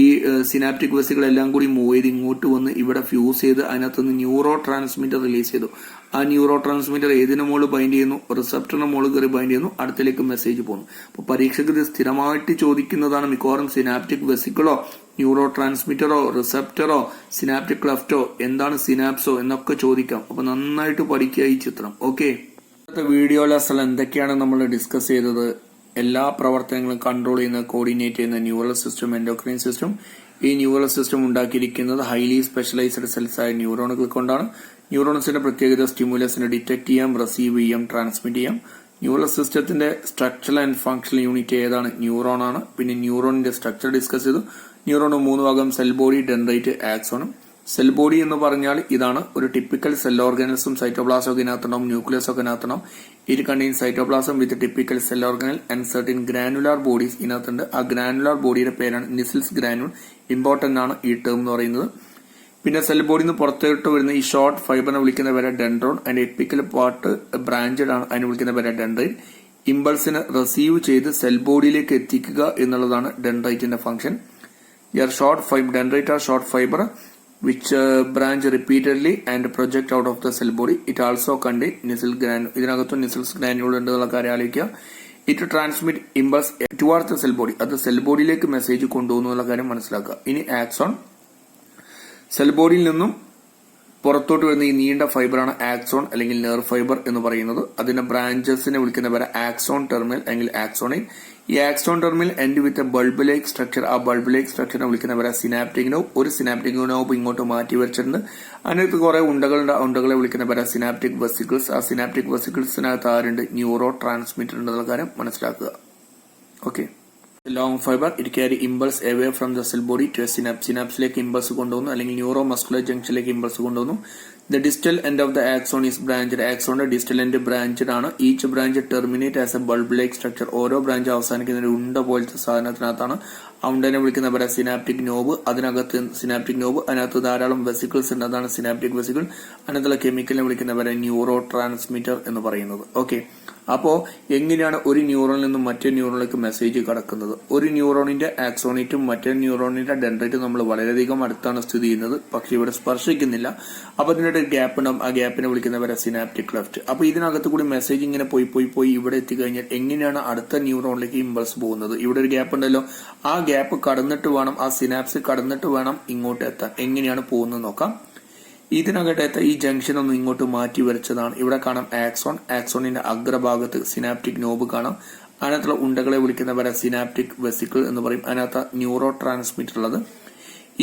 ഈ സിനാപ്റ്റിക് വെസികളെല്ലാം കൂടി മൂവ് ചെയ്ത് ഇങ്ങോട്ട് വന്ന് ഇവിടെ ഫ്യൂസ് ചെയ്ത് അതിനകത്തുനിന്ന് ന്യൂറോ ട്രാൻസ്മിറ്റർ റിലീസ് ചെയ്തു. ആ ന്യൂറോ ട്രാൻസ്മിറ്റർ ഏതിനു മുകളിൽ ബൈൻഡ് ചെയ്യുന്നു? റിസപ്റ്ററിന് മുകളിൽ കയറി ബൈൻഡ് ചെയ്യുന്നു. അടുത്തേക്ക് മെസ്സേജ് പോകുന്നു. അപ്പോൾ പരീക്ഷയ്ക്ക് ഇത് സ്ഥിരമായിട്ട് ചോദിക്കുന്നതാണ്. മിക്കവാറും സിനാപ്റ്റിക് വെസിക്കിളോ ന്യൂറോ ട്രാൻസ്മിറ്ററോ റിസപ്റ്ററോ സിനാപ്റ്റിക് ക്ലെഫ്റ്റോ എന്താണ് സിനാപ്സോ എന്നൊക്കെ ചോദിക്കാം. അപ്പൊ നന്നായിട്ട് പഠിക്കുക ഈ ചിത്രം. ഓക്കെ, ഇന്നത്തെ വീഡിയോ ലെസൺ എന്തൊക്കെയാണ് നമ്മൾ ഡിസ്കസ് ചെയ്തത്? എല്ലാ പ്രവർത്തനങ്ങളും കൺട്രോൾ ചെയ്യുന്ന കോർഡിനേറ്റ് ചെയ്യുന്ന ന്യൂറൽ സിസ്റ്റം, എൻഡോക്രൈൻ സിസ്റ്റം. ഈ ന്യൂറൽ സിസ്റ്റം ഉണ്ടാക്കിയിരിക്കുന്നത് ഹൈലി സ്പെഷ്യലൈസ്ഡ് സെൽസ് ആയ ന്യൂറോണുകൾ കൊണ്ടാണ്. ന്യൂറോൺസിന്റെ പ്രത്യേകത സ്റ്റിമുലസിനെ ഡിറ്റക്ട് ചെയ്യാം, റിസീവ് ചെയ്യാം, ട്രാൻസ്മിറ്റ് ചെയ്യാം. ന്യൂറൽ സിസ്റ്റത്തിന്റെ സ്ട്രക്ചറൽ ആൻഡ് ഫങ്ഷണൽ യൂണിറ്റ് ഏതാണ്? ന്യൂറോൺ ആണ്. പിന്നെ ന്യൂറോണിന്റെ സ്ട്രക്ചർ ഡിസ്കസ് ചെയ്തു. ന്യൂറോൺ 3 ഭാഗം: സെൽ ബോഡി, ഡെൻഡ്രൈറ്റ്, ആക്സോണും. സെൽ ബോഡി എന്ന് പറഞ്ഞാൽ ഇതാണ് ഒരു ടിപ്പിക്കൽ സെൽ ഓർഗാനിസം. സൈറ്റോപ്ലാസം ഒക്കെ ഇതിനകത്തുണ്ടാവും, ന്യൂക്ലിയസ് ഒക്കെ ഇതിനകത്തുണ്ടാവും. It contain cytoplasm with typical cell organelle and certain granular bodies ഇതിനകത്തുണ്ട്. ആ ഗ്രാനുലാർ ബോഡിയുടെ പേരാണ് നിസിൽസ് ഗ്രാനുൾ. ഇമ്പോർട്ടന്റ് ആണ് ഈ ടേം എന്ന് പറയുന്നത്. പിന്നെ സെൽ ബോഡിയിൽ നിന്ന് പുറത്തോട്ട് വരുന്ന ഈ ഷോർട്ട് ഫൈബറിനെ വിളിക്കുന്ന പേര് ഡെൻഡ്രോൺ. അതിന്റെ എപ്പിക്കൽ പാർട്ട് ബ്രാഞ്ചഡ് ആണ്, അതിനെ വിളിക്കുന്ന പേര് ഡെൻഡ്രൈൻ. ഇമ്പൾസിനെ റിസീവ് ചെയ്ത് സെൽ ബോഡിയിലേക്ക് എത്തിക്കുക എന്നുള്ളതാണ് ഡെൻഡ്രൈറ്റിന്റെ function. Dendrite are short fiber which branch repeatedly and project out of the cell body. It also contain Nisl granule. ഇതിനകത്തും നിസിൽസ് ഗ്രാനുൾ ഉണ്ടെന്നുള്ള കാര്യം ആലോചിക്കുക. It transmit impulse towards the cell body. അത് സെൽ ബോഡിയിലേക്ക് മെസ്സേജ് കൊണ്ടുപോകുന്നുള്ള കാര്യം മനസ്സിലാക്കുക. ഇനി ആക്സോൺ. സെൽ ബോഡിയിൽ നിന്നും പുറത്തോട്ട് വരുന്ന ഈ നീണ്ട ഫൈബറാണ് ആക്സോൺ അല്ലെങ്കിൽ നെർവ് ഫൈബർ എന്ന് പറയുന്നത്. അതിന്റെ ബ്രാഞ്ചസിനെ വിളിക്കുന്ന പേര് ആക്സോൺ ടെർമിനൽ അല്ലെങ്കിൽ ആക്സോണൈൻ. ഈ axon terminal end with a bulb like structure. ആ ബൾബ് ലൈക്ക് സ്ട്രക്ചറിനെ വിളിക്കുന്ന പേര് സിനാപ്റ്റിക് നോബ്. ഒരു സിനാപ്റ്റിക് നോബ് ഇങ്ങോട്ട് മാറ്റി വെച്ചിട്ടുണ്ട്. അതിനകത്ത് കുറെ ഉണ്ടകളുണ്ട്. ആ ഉണ്ടകളെ വിളിക്കുന്ന പേര് സിനാപ്റ്റിക് വെസിക്കിൾസ്. ആ സിനാപ്റ്റിക് വെസിക്കിൾസിനകത്ത് ആരുണ്ട്? ന്യൂറോ ട്രാൻസ്മിറ്റർ ഉണ്ടെന്നുള്ള കാര്യം മനസ്സിലാക്കുക. Okay. Long fibre. It carry impulse away from the cell body to synapse. സിനാപ്സിലേക്ക് ഇമ്പൾസ് കൊണ്ടുവന്നു അല്ലെങ്കിൽ ന്യൂറോ മസ്കുലർ ജംഗ്ഷനിലേക്ക് ഇമ്പൾസ് കൊണ്ടുവന്നു. The distal end of the axon is branched. ആക്സോണിന്റെ ഡിസ്റ്റൽ എൻഡ് ബ്രാഞ്ചഡ് ആണ്. Each branch terminate as a bulb like structure. ഓരോ branch അവസാനിക്കുന്ന ഒരു ഉണ്ട പോലത്തെ സാധനത്തിനകത്താണ്. ആ ഉണ്ടനെ വിളിക്കുന്ന പേര് സിനാപ്റ്റിക് നോബ്. അതിനകത്ത് സിനാപ്റ്റിക് നോബ്, അതിനകത്ത് ധാരാളം വെസിക്കിൾസ് ഉണ്ട്. അതാണ് സിനാപ്റ്റിക് വെസിക്കിൾ. അതിനകത്തുള്ള കെമിക്കലിനെ വിളിക്കുന്ന പേര് ന്യൂറോ ട്രാൻസ്മിറ്റർ എന്ന് പറയുന്നത്. ഓക്കെ, അപ്പോ എങ്ങനെയാണ് ഒരു ന്യൂറോണിൽ നിന്നും മറ്റേ ന്യൂറോണിലേക്ക് മെസ്സേജ് കടക്കുന്നത്? ഒരു ന്യൂറോണിന്റെ ആക്സോണേറ്റും മറ്റേ ന്യൂറോണിന്റെ ഡെൻഡ്രൈറ്റും നമ്മൾ വളരെയധികം അടുത്താണ് സ്ഥിതി ചെയ്യുന്നത്, പക്ഷെ ഇവിടെ സ്പർശിക്കുന്നില്ല. അപ്പൊ ഇതിനൊരു ഗ്യാപ്പ് ഉണ്ടാവും. ആ ഗ്യാപ്പിനെ വിളിക്കുന്നവരെ സിനാപ്റ്റിക് ക്ലെഫ്റ്റ്. അപ്പൊ ഇതിനകത്ത് കൂടി മെസ്സേജ് ഇങ്ങനെ പോയി ഇവിടെ എത്തിക്കഴിഞ്ഞാൽ എങ്ങനെയാണ് അടുത്ത ന്യൂറോണിലേക്ക് ഇമ്പൾസ് പോകുന്നത്? ഇവിടെ ഒരു ഗ്യാപ്പ് ഉണ്ടല്ലോ. ആ ഗ്യാപ്പ് കടന്നിട്ട് വേണം, ആ സിനാപ്സ് കടന്നിട്ട് വേണം ഇങ്ങോട്ട് എത്താൻ. എങ്ങനെയാണ് പോകുന്നത് നോക്കാം. ഇതിനകത്തെ ഈ ജംഗ്ഷൻ ഒന്ന് ഇങ്ങോട്ട് മാറ്റി വരച്ചതാണ്. ഇവിടെ കാണാം ആക്സോൺ. ആക്സോണിന്റെ അഗ്രഭാഗത്ത് സിനാപ്റ്റിക് നോബ് കാണാം. അതിനകത്തുള്ള ഉണ്ടകളെ വിളിക്കുന്നവരെ സിനാപ്റ്റിക് വെസിക്കിൾ എന്ന് പറയും. അതിനകത്ത് ന്യൂറോ ട്രാൻസ്മിറ്റർ ഉള്ളത്.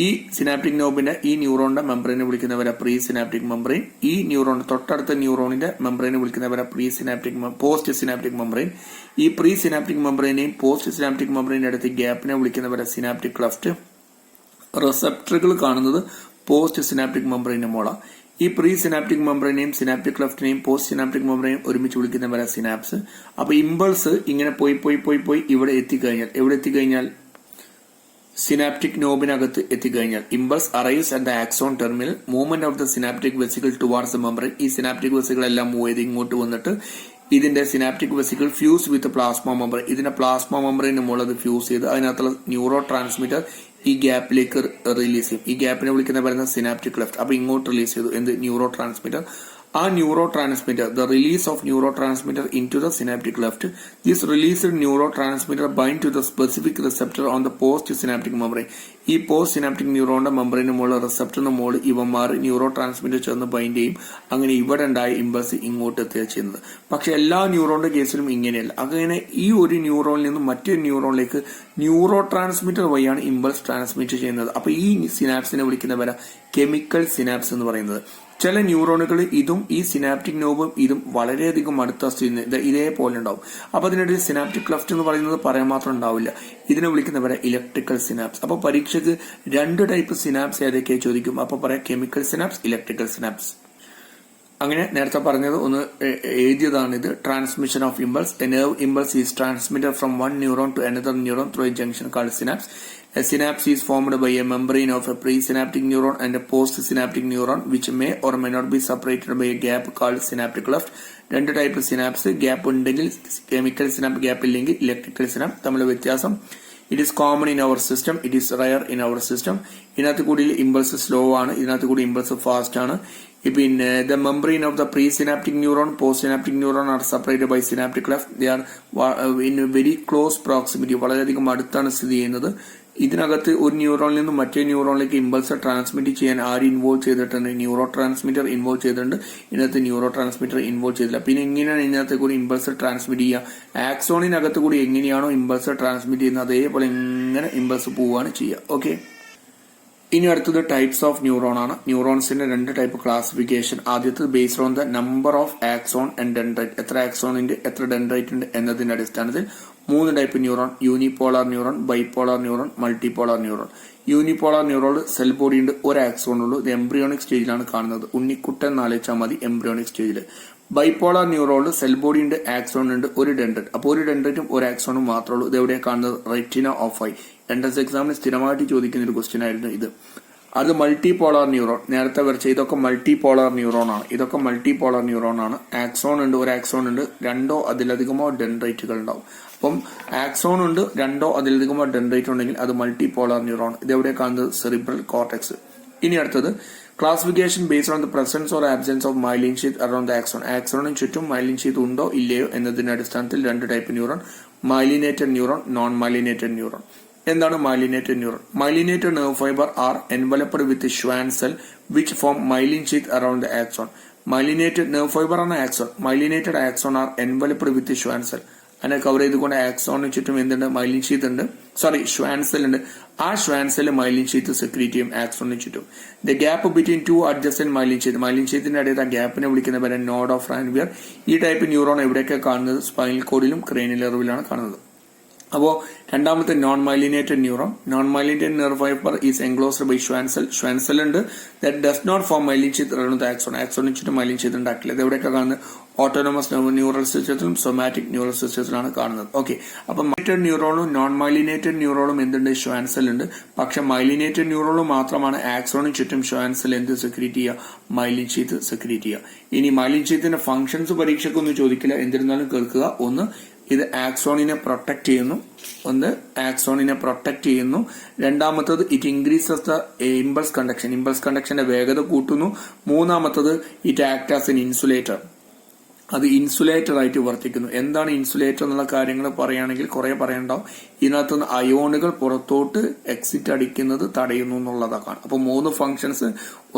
ഈ സിനാപ്റ്റിക് നോബിന്റെ ഈ ന്യൂറോണിന്റെ മെംബ്രെയിനെ വിളിക്കുന്നവരെ പ്രീ സിനാപ്റ്റിക് മെംബ്രെയിൻ. ഈ ന്യൂറോൺ തൊട്ടടുത്ത ന്യൂറോണിന്റെ മെംബ്രെയിനെ വിളിക്കുന്നവരെ പോസ്റ്റ് സിനാപ്റ്റിക് മെംബ്രെയിൻ. ഈ പ്രീ സിനാപ്റ്റിക് മെംബ്രെയിനെയും പോസ്റ്റ് സിനാപ്റ്റിക് മെംബ്രെയിനെ അടുത്ത് ഗ്യാപ്പിനെ വിളിക്കുന്നവരെ സിനാപ്റ്റിക് ക്ലെഫ്റ്റ്. റിസപ്റ്ററുകൾ കാണുന്നത് പോസ്റ്റ് സിനാപ്റ്റിക് മെംബ്രെയിന്റെ മോള. ഈ പ്രീ സിനാപ്റ്റിക് മെംബ്രെയിനെയും സിനാപ്റ്റിക് ക്ലെഫ്റ്റിനെയും പോസ്റ്റ് സിനാപ്റ്റിക് മെംബ്രെയിനും ഒരുമിച്ച് വിളിക്കുന്നവരെ സിനാപ്സ്. അപ്പൊ ഇമ്പൾസ് ഇങ്ങനെ പോയി ഇവിടെ എത്തിക്കഴിഞ്ഞാൽ സിനാപ്റ്റിക് നോബിനകത്ത് എത്തിക്കഴിഞ്ഞാൽ impulse arrives at the axon terminal. Movement of the synaptic vesicle towards the membrane. ഈ സിനാപ്റ്റിക് വെസിക്കിൾ എല്ലാം മൂവ് ചെയ്ത് ഇങ്ങോട്ട് വന്നിട്ട് ഇതിന്റെ സിനാപ്റ്റിക് വെസിക്കിൾ ഫ്യൂസ് വിത്ത് പ്ലാസ്മ മെംബ്രെയിൻ. ഇതിന്റെ പ്ലാസ്മ മെംബ്രെയിന് മുകളിൽ ഫ്യൂസ് ചെയ്ത് അതിനകത്തുള്ള ന്യൂറോ ട്രാൻസ്മിറ്റർ ഈ ഗ്യാപ്പിലേക്ക് റിലീസ് ചെയ്യും. ഈ ഗ്യാപ്പിനെ വിളിക്കുന്ന പറയുന്ന സിനാപ്റ്റിക് ക്ലെഫ്റ്റ്. അപ്പൊ ഇങ്ങോട്ട് റിലീസ് ചെയ്തു എന്ത്? Neurotransmitter. ആ neurotransmitter, the release of neurotransmitter into the synaptic cleft. This released neurotransmitter bind to the specific receptor on the postsynaptic membrane. ഈ പോസ്റ്റ് സിനാപ്റ്റിക് ന്യൂറോണിന്റെ മെംബ്രെയിന് മുകളിൽ റിസപ്റ്ററിന് മുകളിൽ ഇവന്മാർ ന്യൂറോ ട്രാൻസ്മിറ്റർ ചേർന്ന് ബൈൻഡ് ചെയ്യും. അങ്ങനെ ഇവിടെ ഉണ്ടായ ഇമ്പൾസ് ഇങ്ങോട്ട് എത്തുക ചെയ്യുന്നത്. പക്ഷെ എല്ലാ ന്യൂറോണിന്റെ കേസിലും ഇങ്ങനെയല്ല. അങ്ങനെ ഈ ഒരു ന്യൂറോണിൽ നിന്നും മറ്റൊരു ന്യൂറോണിലേക്ക് ന്യൂറോ ട്രാൻസ്മിറ്റർ വഴിയാണ് ഇമ്പൾസ് ട്രാൻസ്മിറ്റ് ചെയ്യുന്നത്. അപ്പൊ ഈ സിനാപ്സിനെ വിളിക്കുന്ന പേരാ കെമിക്കൽ സിനാപ്സ് എന്ന് പറയുന്നത്. ചില ന്യൂറോണുകൾ ഇതും ഈ സിനാപ്റ്റിക് നോബും ഇതും വളരെയധികം അടുത്ത സ്ഥിതി ഇതേപോലെ ഉണ്ടാവും. അപ്പൊ അതിനിടയിൽ സിനാപ്റ്റിക് ക്ലെഫ്റ്റ് എന്ന് പറയുന്നത് പറയാൻ മാത്രം ഉണ്ടാവില്ല. ഇതിനെ വിളിക്കുന്നവരെ ഇലക്ട്രിക്കൽ സിനാപ്സ്. അപ്പൊ പരീക്ഷയ്ക്ക് 2 ടൈപ്പ് സിനാപ്സ് ഏതൊക്കെയായി ചോദിക്കും. അപ്പൊ പറയാം കെമിക്കൽ സിനാപ്സ്, ഇലക്ട്രിക്കൽ സിനാപ്സ്. അങ്ങനെ നേരത്തെ പറഞ്ഞത് ഒന്ന് എഴുതിയതാണിത്. Transmission of impulse. A nerve impulse is transmitted from one neuron to another neuron through a junction called synapse. A synapse is formed by a membrane of a presynaptic neuron and a postsynaptic neuron which may or may not be separated by a gap called synaptic cleft. രണ്ട് type synapse, gap ഉണ്ടെങ്കിൽ chemical synapse, gap ഇല്ലെങ്കിൽ electrical synapse, തമ്മിലുള്ള വ്യത്യാസം. It is common in our system, it is rare in our system. ഇതിനകത്ത് കൂടി impulse slow ആണ്, ഇതിനകത്ത് കൂടി ഇമ്പൾസ് ഫാസ്റ്റ് ആണ്. പിന്നെ the membrane of the pre synaptic neuron, post synaptic neuron are separated by synaptic cleft. They are in very close proximity, വളരെയധികം അടുത്താണ് സ്ഥിതി ചെയ്യുന്നത്. ഇതിനകത്ത് ഒരു ന്യൂറോണിൽ നിന്നും മറ്റേ ന്യൂറോണിലേക്ക് ഇമ്പൾസ് ട്രാൻസ്മിറ്റ് ചെയ്യാൻ ആര് ഇൻവോൾവ് ചെയ്തിട്ടുണ്ട്? ന്യൂറോ ട്രാൻസ്മിറ്റർ ഇൻവോൾവ് ചെയ്തിട്ടുണ്ട്. ഇതിനകത്ത് ന്യൂറോ ട്രാൻസ്മിറ്റർ ഇൻവോൾവ് ചെയ്തില്ല. പിന്നെ എങ്ങനെയാണ് ഇതിനകത്ത് കൂടി ഇമ്പൾസ് ട്രാൻസ്മിറ്റ് ചെയ്യുക? ആക്സോണിനകത്ത് കൂടി എങ്ങനെയാണോ ഇമ്പൾസ് ട്രാൻസ്മിറ്റ് ചെയ്യുന്നത് അതേപോലെ ഇങ്ങനെ ഇമ്പൾസ് പോവുകയാണ് ചെയ്യുക. ഓക്കെ, ഇനി അടുത്തത് ടൈപ്സ് ഓഫ് ന്യൂറോൺ ആണ്. ന്യൂറോൺസിന്റെ രണ്ട് ടൈപ്പ് ക്ലാസിഫിക്കേഷൻ. ആദ്യത്തെ based on the number of axon and dendrite, എത്ര ആക്സോൺ ഉണ്ട് എത്ര ഡെൻഡ്രൈറ്റ് ഉണ്ട് എന്നതിന്റെ അടിസ്ഥാനത്തിൽ 3 type neuron: unipolar neuron, bipolar neuron, multipolar neuron. Unipolar neuron cell body ഉണ്ട്, ഒരു ആക്സോൺ ഉള്ളൂ. ഇത് എംബ്രിയോണിക് സ്റ്റേജിലാണ് കാണുന്നത്. ഉണ്ണിക്കുട്ടൻ എന്നാലോചിച്ചാൽ മതി എംബ്രിയോണിക് സ്റ്റേജിൽ. ബൈപോളാർ ന്യൂറോണിൽ സെൽ ബോഡി ഉണ്ട്, ആക്സോൺ ഉണ്ട്, ഒരു ഡെൻഡ്രൈറ്റ്. അപ്പോൾ ഒരു ഡെൻഡ്രൈറ്റും ഒരു ആക്സോണും മാത്രമേ ഉള്ളൂ. ഇത് എവിടെയാണ് കാണുന്നത്? Retina of I. എൻട്രൻസ് എക്സാമിന് സ്ഥിരമായിട്ട് ചോദിക്കുന്ന ഒരു ക്വസ്റ്റ്യൻ ആയിരുന്നു ഇത്. അത് മൾട്ടിപോളാർ ന്യൂറോൺ. നേരത്തെ വരച്ച ഇതൊക്കെ മൾട്ടിപോളാർ ന്യൂറോൺ ആണ്. ഇതൊക്കെ മൾട്ടിപോളാർ ന്യൂറോൺ ആണ്. ആക്സോൺ ഉണ്ട്, ഒരു ആക്സോൺ ഉണ്ട്, രണ്ടോ അതിലധികമോ ഡെൻഡ്രൈറ്റുകൾ ഉണ്ടാവും. അപ്പം ആക്സോൺ ഉണ്ട്, രണ്ടോ അതിലധികമോ ഡെൻഡ്രൈറ്റ് ഉണ്ടെങ്കിൽ അത് മൾട്ടിപോളാർ ന്യൂറോൺ. ഇതെവിടെ കാണുന്നത്? Cerebral cortex. ഇനി അടുത്തത് classification based on the presence or absence of myelin sheath around the axon. ആക്സോണിന് ചുറ്റും മൈലിൻ ഷീത്ത് ഉണ്ടോ ഇല്ലയോ എന്നതിന്റെ അടിസ്ഥാനത്തിൽ രണ്ട് type neuron: myelinated neuron, non myelinated neuron. എന്താണ് myelinated neuron? Myelinated nerve fibre are enveloped with Schwann cell which form myelin sheath around the axon. Myelinated nerve fibre ആണ് axon. Myelinated axon are enveloped with Schwann cell. അതിനെ cover ചെയ്തുകൊണ്ട് ആക്സോണിന് ചുറ്റും എന്തുണ്ട്? Myelin sheath ഉണ്ട്, Schwann cell ഉണ്ട്. ആ Schwann cell myelin sheath secrete ചെയ്യും ആക്സോണിന് ചുറ്റും. The gap between two adjacent myelin sheath, myelin ഷീത്തിന്റെ ഇടയിൽ ആ ഗ്യാപ്പിനെ വിളിക്കുന്ന പേര് നോഡ് ഓഫ് റാൻവിയർ. ഈ ടൈപ്പ് ന്യൂറോൺ എവിടെയൊക്കെ കാണുന്നത്? സ്പൈനൽ കോഡിലും ക്രേനിയൽ നെർവിലാണ് കാണുന്നത്. അപ്പോൾ രണ്ടാമത്തെ non myelinated neuron. Non myelinated nerve fibre is enclosed by Schwann cell. Schwann cell ഉണ്ട്, that does not form myelin sheath around the axon. ആക്സോണിന് ചുറ്റും മൈലിൻ ഷീത്ത് ഉണ്ടാക്കില്ല. ഇത് എവിടെയൊക്കെ കാണുന്നത്? ഓട്ടോണമസ് ന്യൂറൽ സിസ്റ്റത്തിലും സൊമാറ്റിക് ന്യൂറൽ സിസ്റ്റത്തിലാണ് കാണുന്നത്. ഓക്കെ, അപ്പൊ മൈലിനേറ്റഡ് ന്യൂറോണും നോൺ മൈലിനേറ്റഡ് ന്യൂറോണും എന്തുണ്ട്? ഷ്വാൻ സെൽ ഉണ്ട്. പക്ഷെ മൈലിനേറ്റഡ് ന്യൂറോണും മാത്രമാണ് ആക്സോണിന് ചുറ്റും ഷ്വാൻ സെൽ എന്ത് സെക്രീറ്റ് ചെയ്യുക? മൈലിൻ ഷീത്ത് സെക്രീറ്റ് ചെയ്യുക. ഇനി മൈലിൻ ഷീത്തിന്റെ ഫംഗ്ഷൻസ് പരീക്ഷയ്ക്കൊന്നും ചോദിക്കില്ല, എന്നിരുന്നാലും കേൾക്കുക. ഒന്ന്, ഇത് ആക്സോണിനെ പ്രൊട്ടക്ട് ചെയ്യുന്നു. രണ്ടാമത്തത് it increases the impulse conduction, impulse കണ്ടക്ഷന്റെ വേഗത കൂട്ടുന്നു. മൂന്നാമത്തത് it act as an insulator, അത് ഇൻസുലേറ്റർ ആയിട്ട് വർത്തിക്കുന്നു. എന്താണ് ഇൻസുലേറ്റർ എന്നുള്ള കാര്യങ്ങൾ പറയുകയാണെങ്കിൽ കുറെ പറയണ്ടാവും. ഇതിനകത്തുനിന്ന് അയോണുകൾ പുറത്തോട്ട് എക്സിറ്റ് അടിക്കുന്നത് തടയുന്നു എന്നുള്ളതാണ്. അപ്പൊ 3 ഫംഗ്ഷൻസ്: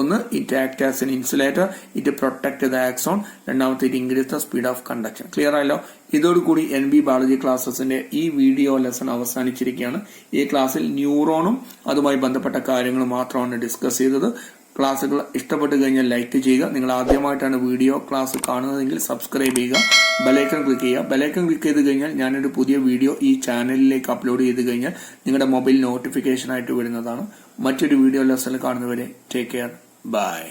ഒന്ന്, it act as an insulator, it protect the axon, രണ്ടാമത്തെ it increase the speed of conduction. Clear ആയല്ലോ? ഇതോടുകൂടി NB ബയോളജി ക്ലാസ്സസിന്റെ ഈ വീഡിയോ ലെസൺ അവസാനിച്ചിരിക്കുകയാണ്. ഈ ക്ലാസ്സിൽ ന്യൂറോണും അതുമായി ബന്ധപ്പെട്ട കാര്യങ്ങൾ മാത്രമാണ് ഡിസ്കസ് ചെയ്തത്. ക്ലാസ്സുകൾ ഇഷ്ടപ്പെട്ടു കഴിഞ്ഞാൽ ലൈക്ക് ചെയ്യുക. നിങ്ങൾ ആദ്യമായിട്ടാണ് വീഡിയോ ക്ലാസ് കാണുന്നതെങ്കിൽ സബ്സ്ക്രൈബ് ചെയ്യുക, ബെലൈക്കൺ ക്ലിക്ക് ചെയ്യുക. ബെലൈക്കൺ ക്ലിക്ക് ചെയ്ത് കഴിഞ്ഞാൽ ഞാനൊരു പുതിയ വീഡിയോ ഈ ചാനലിലേക്ക് അപ്ലോഡ് ചെയ്ത് കഴിഞ്ഞാൽ നിങ്ങളുടെ മൊബൈൽ നോട്ടിഫിക്കേഷൻ ആയിട്ട് വരുന്നതാണ്. മറ്റൊരു വീഡിയോ ലെസണിൽ കാണുന്നവരെ ടേക്ക് കെയർ, ബൈ.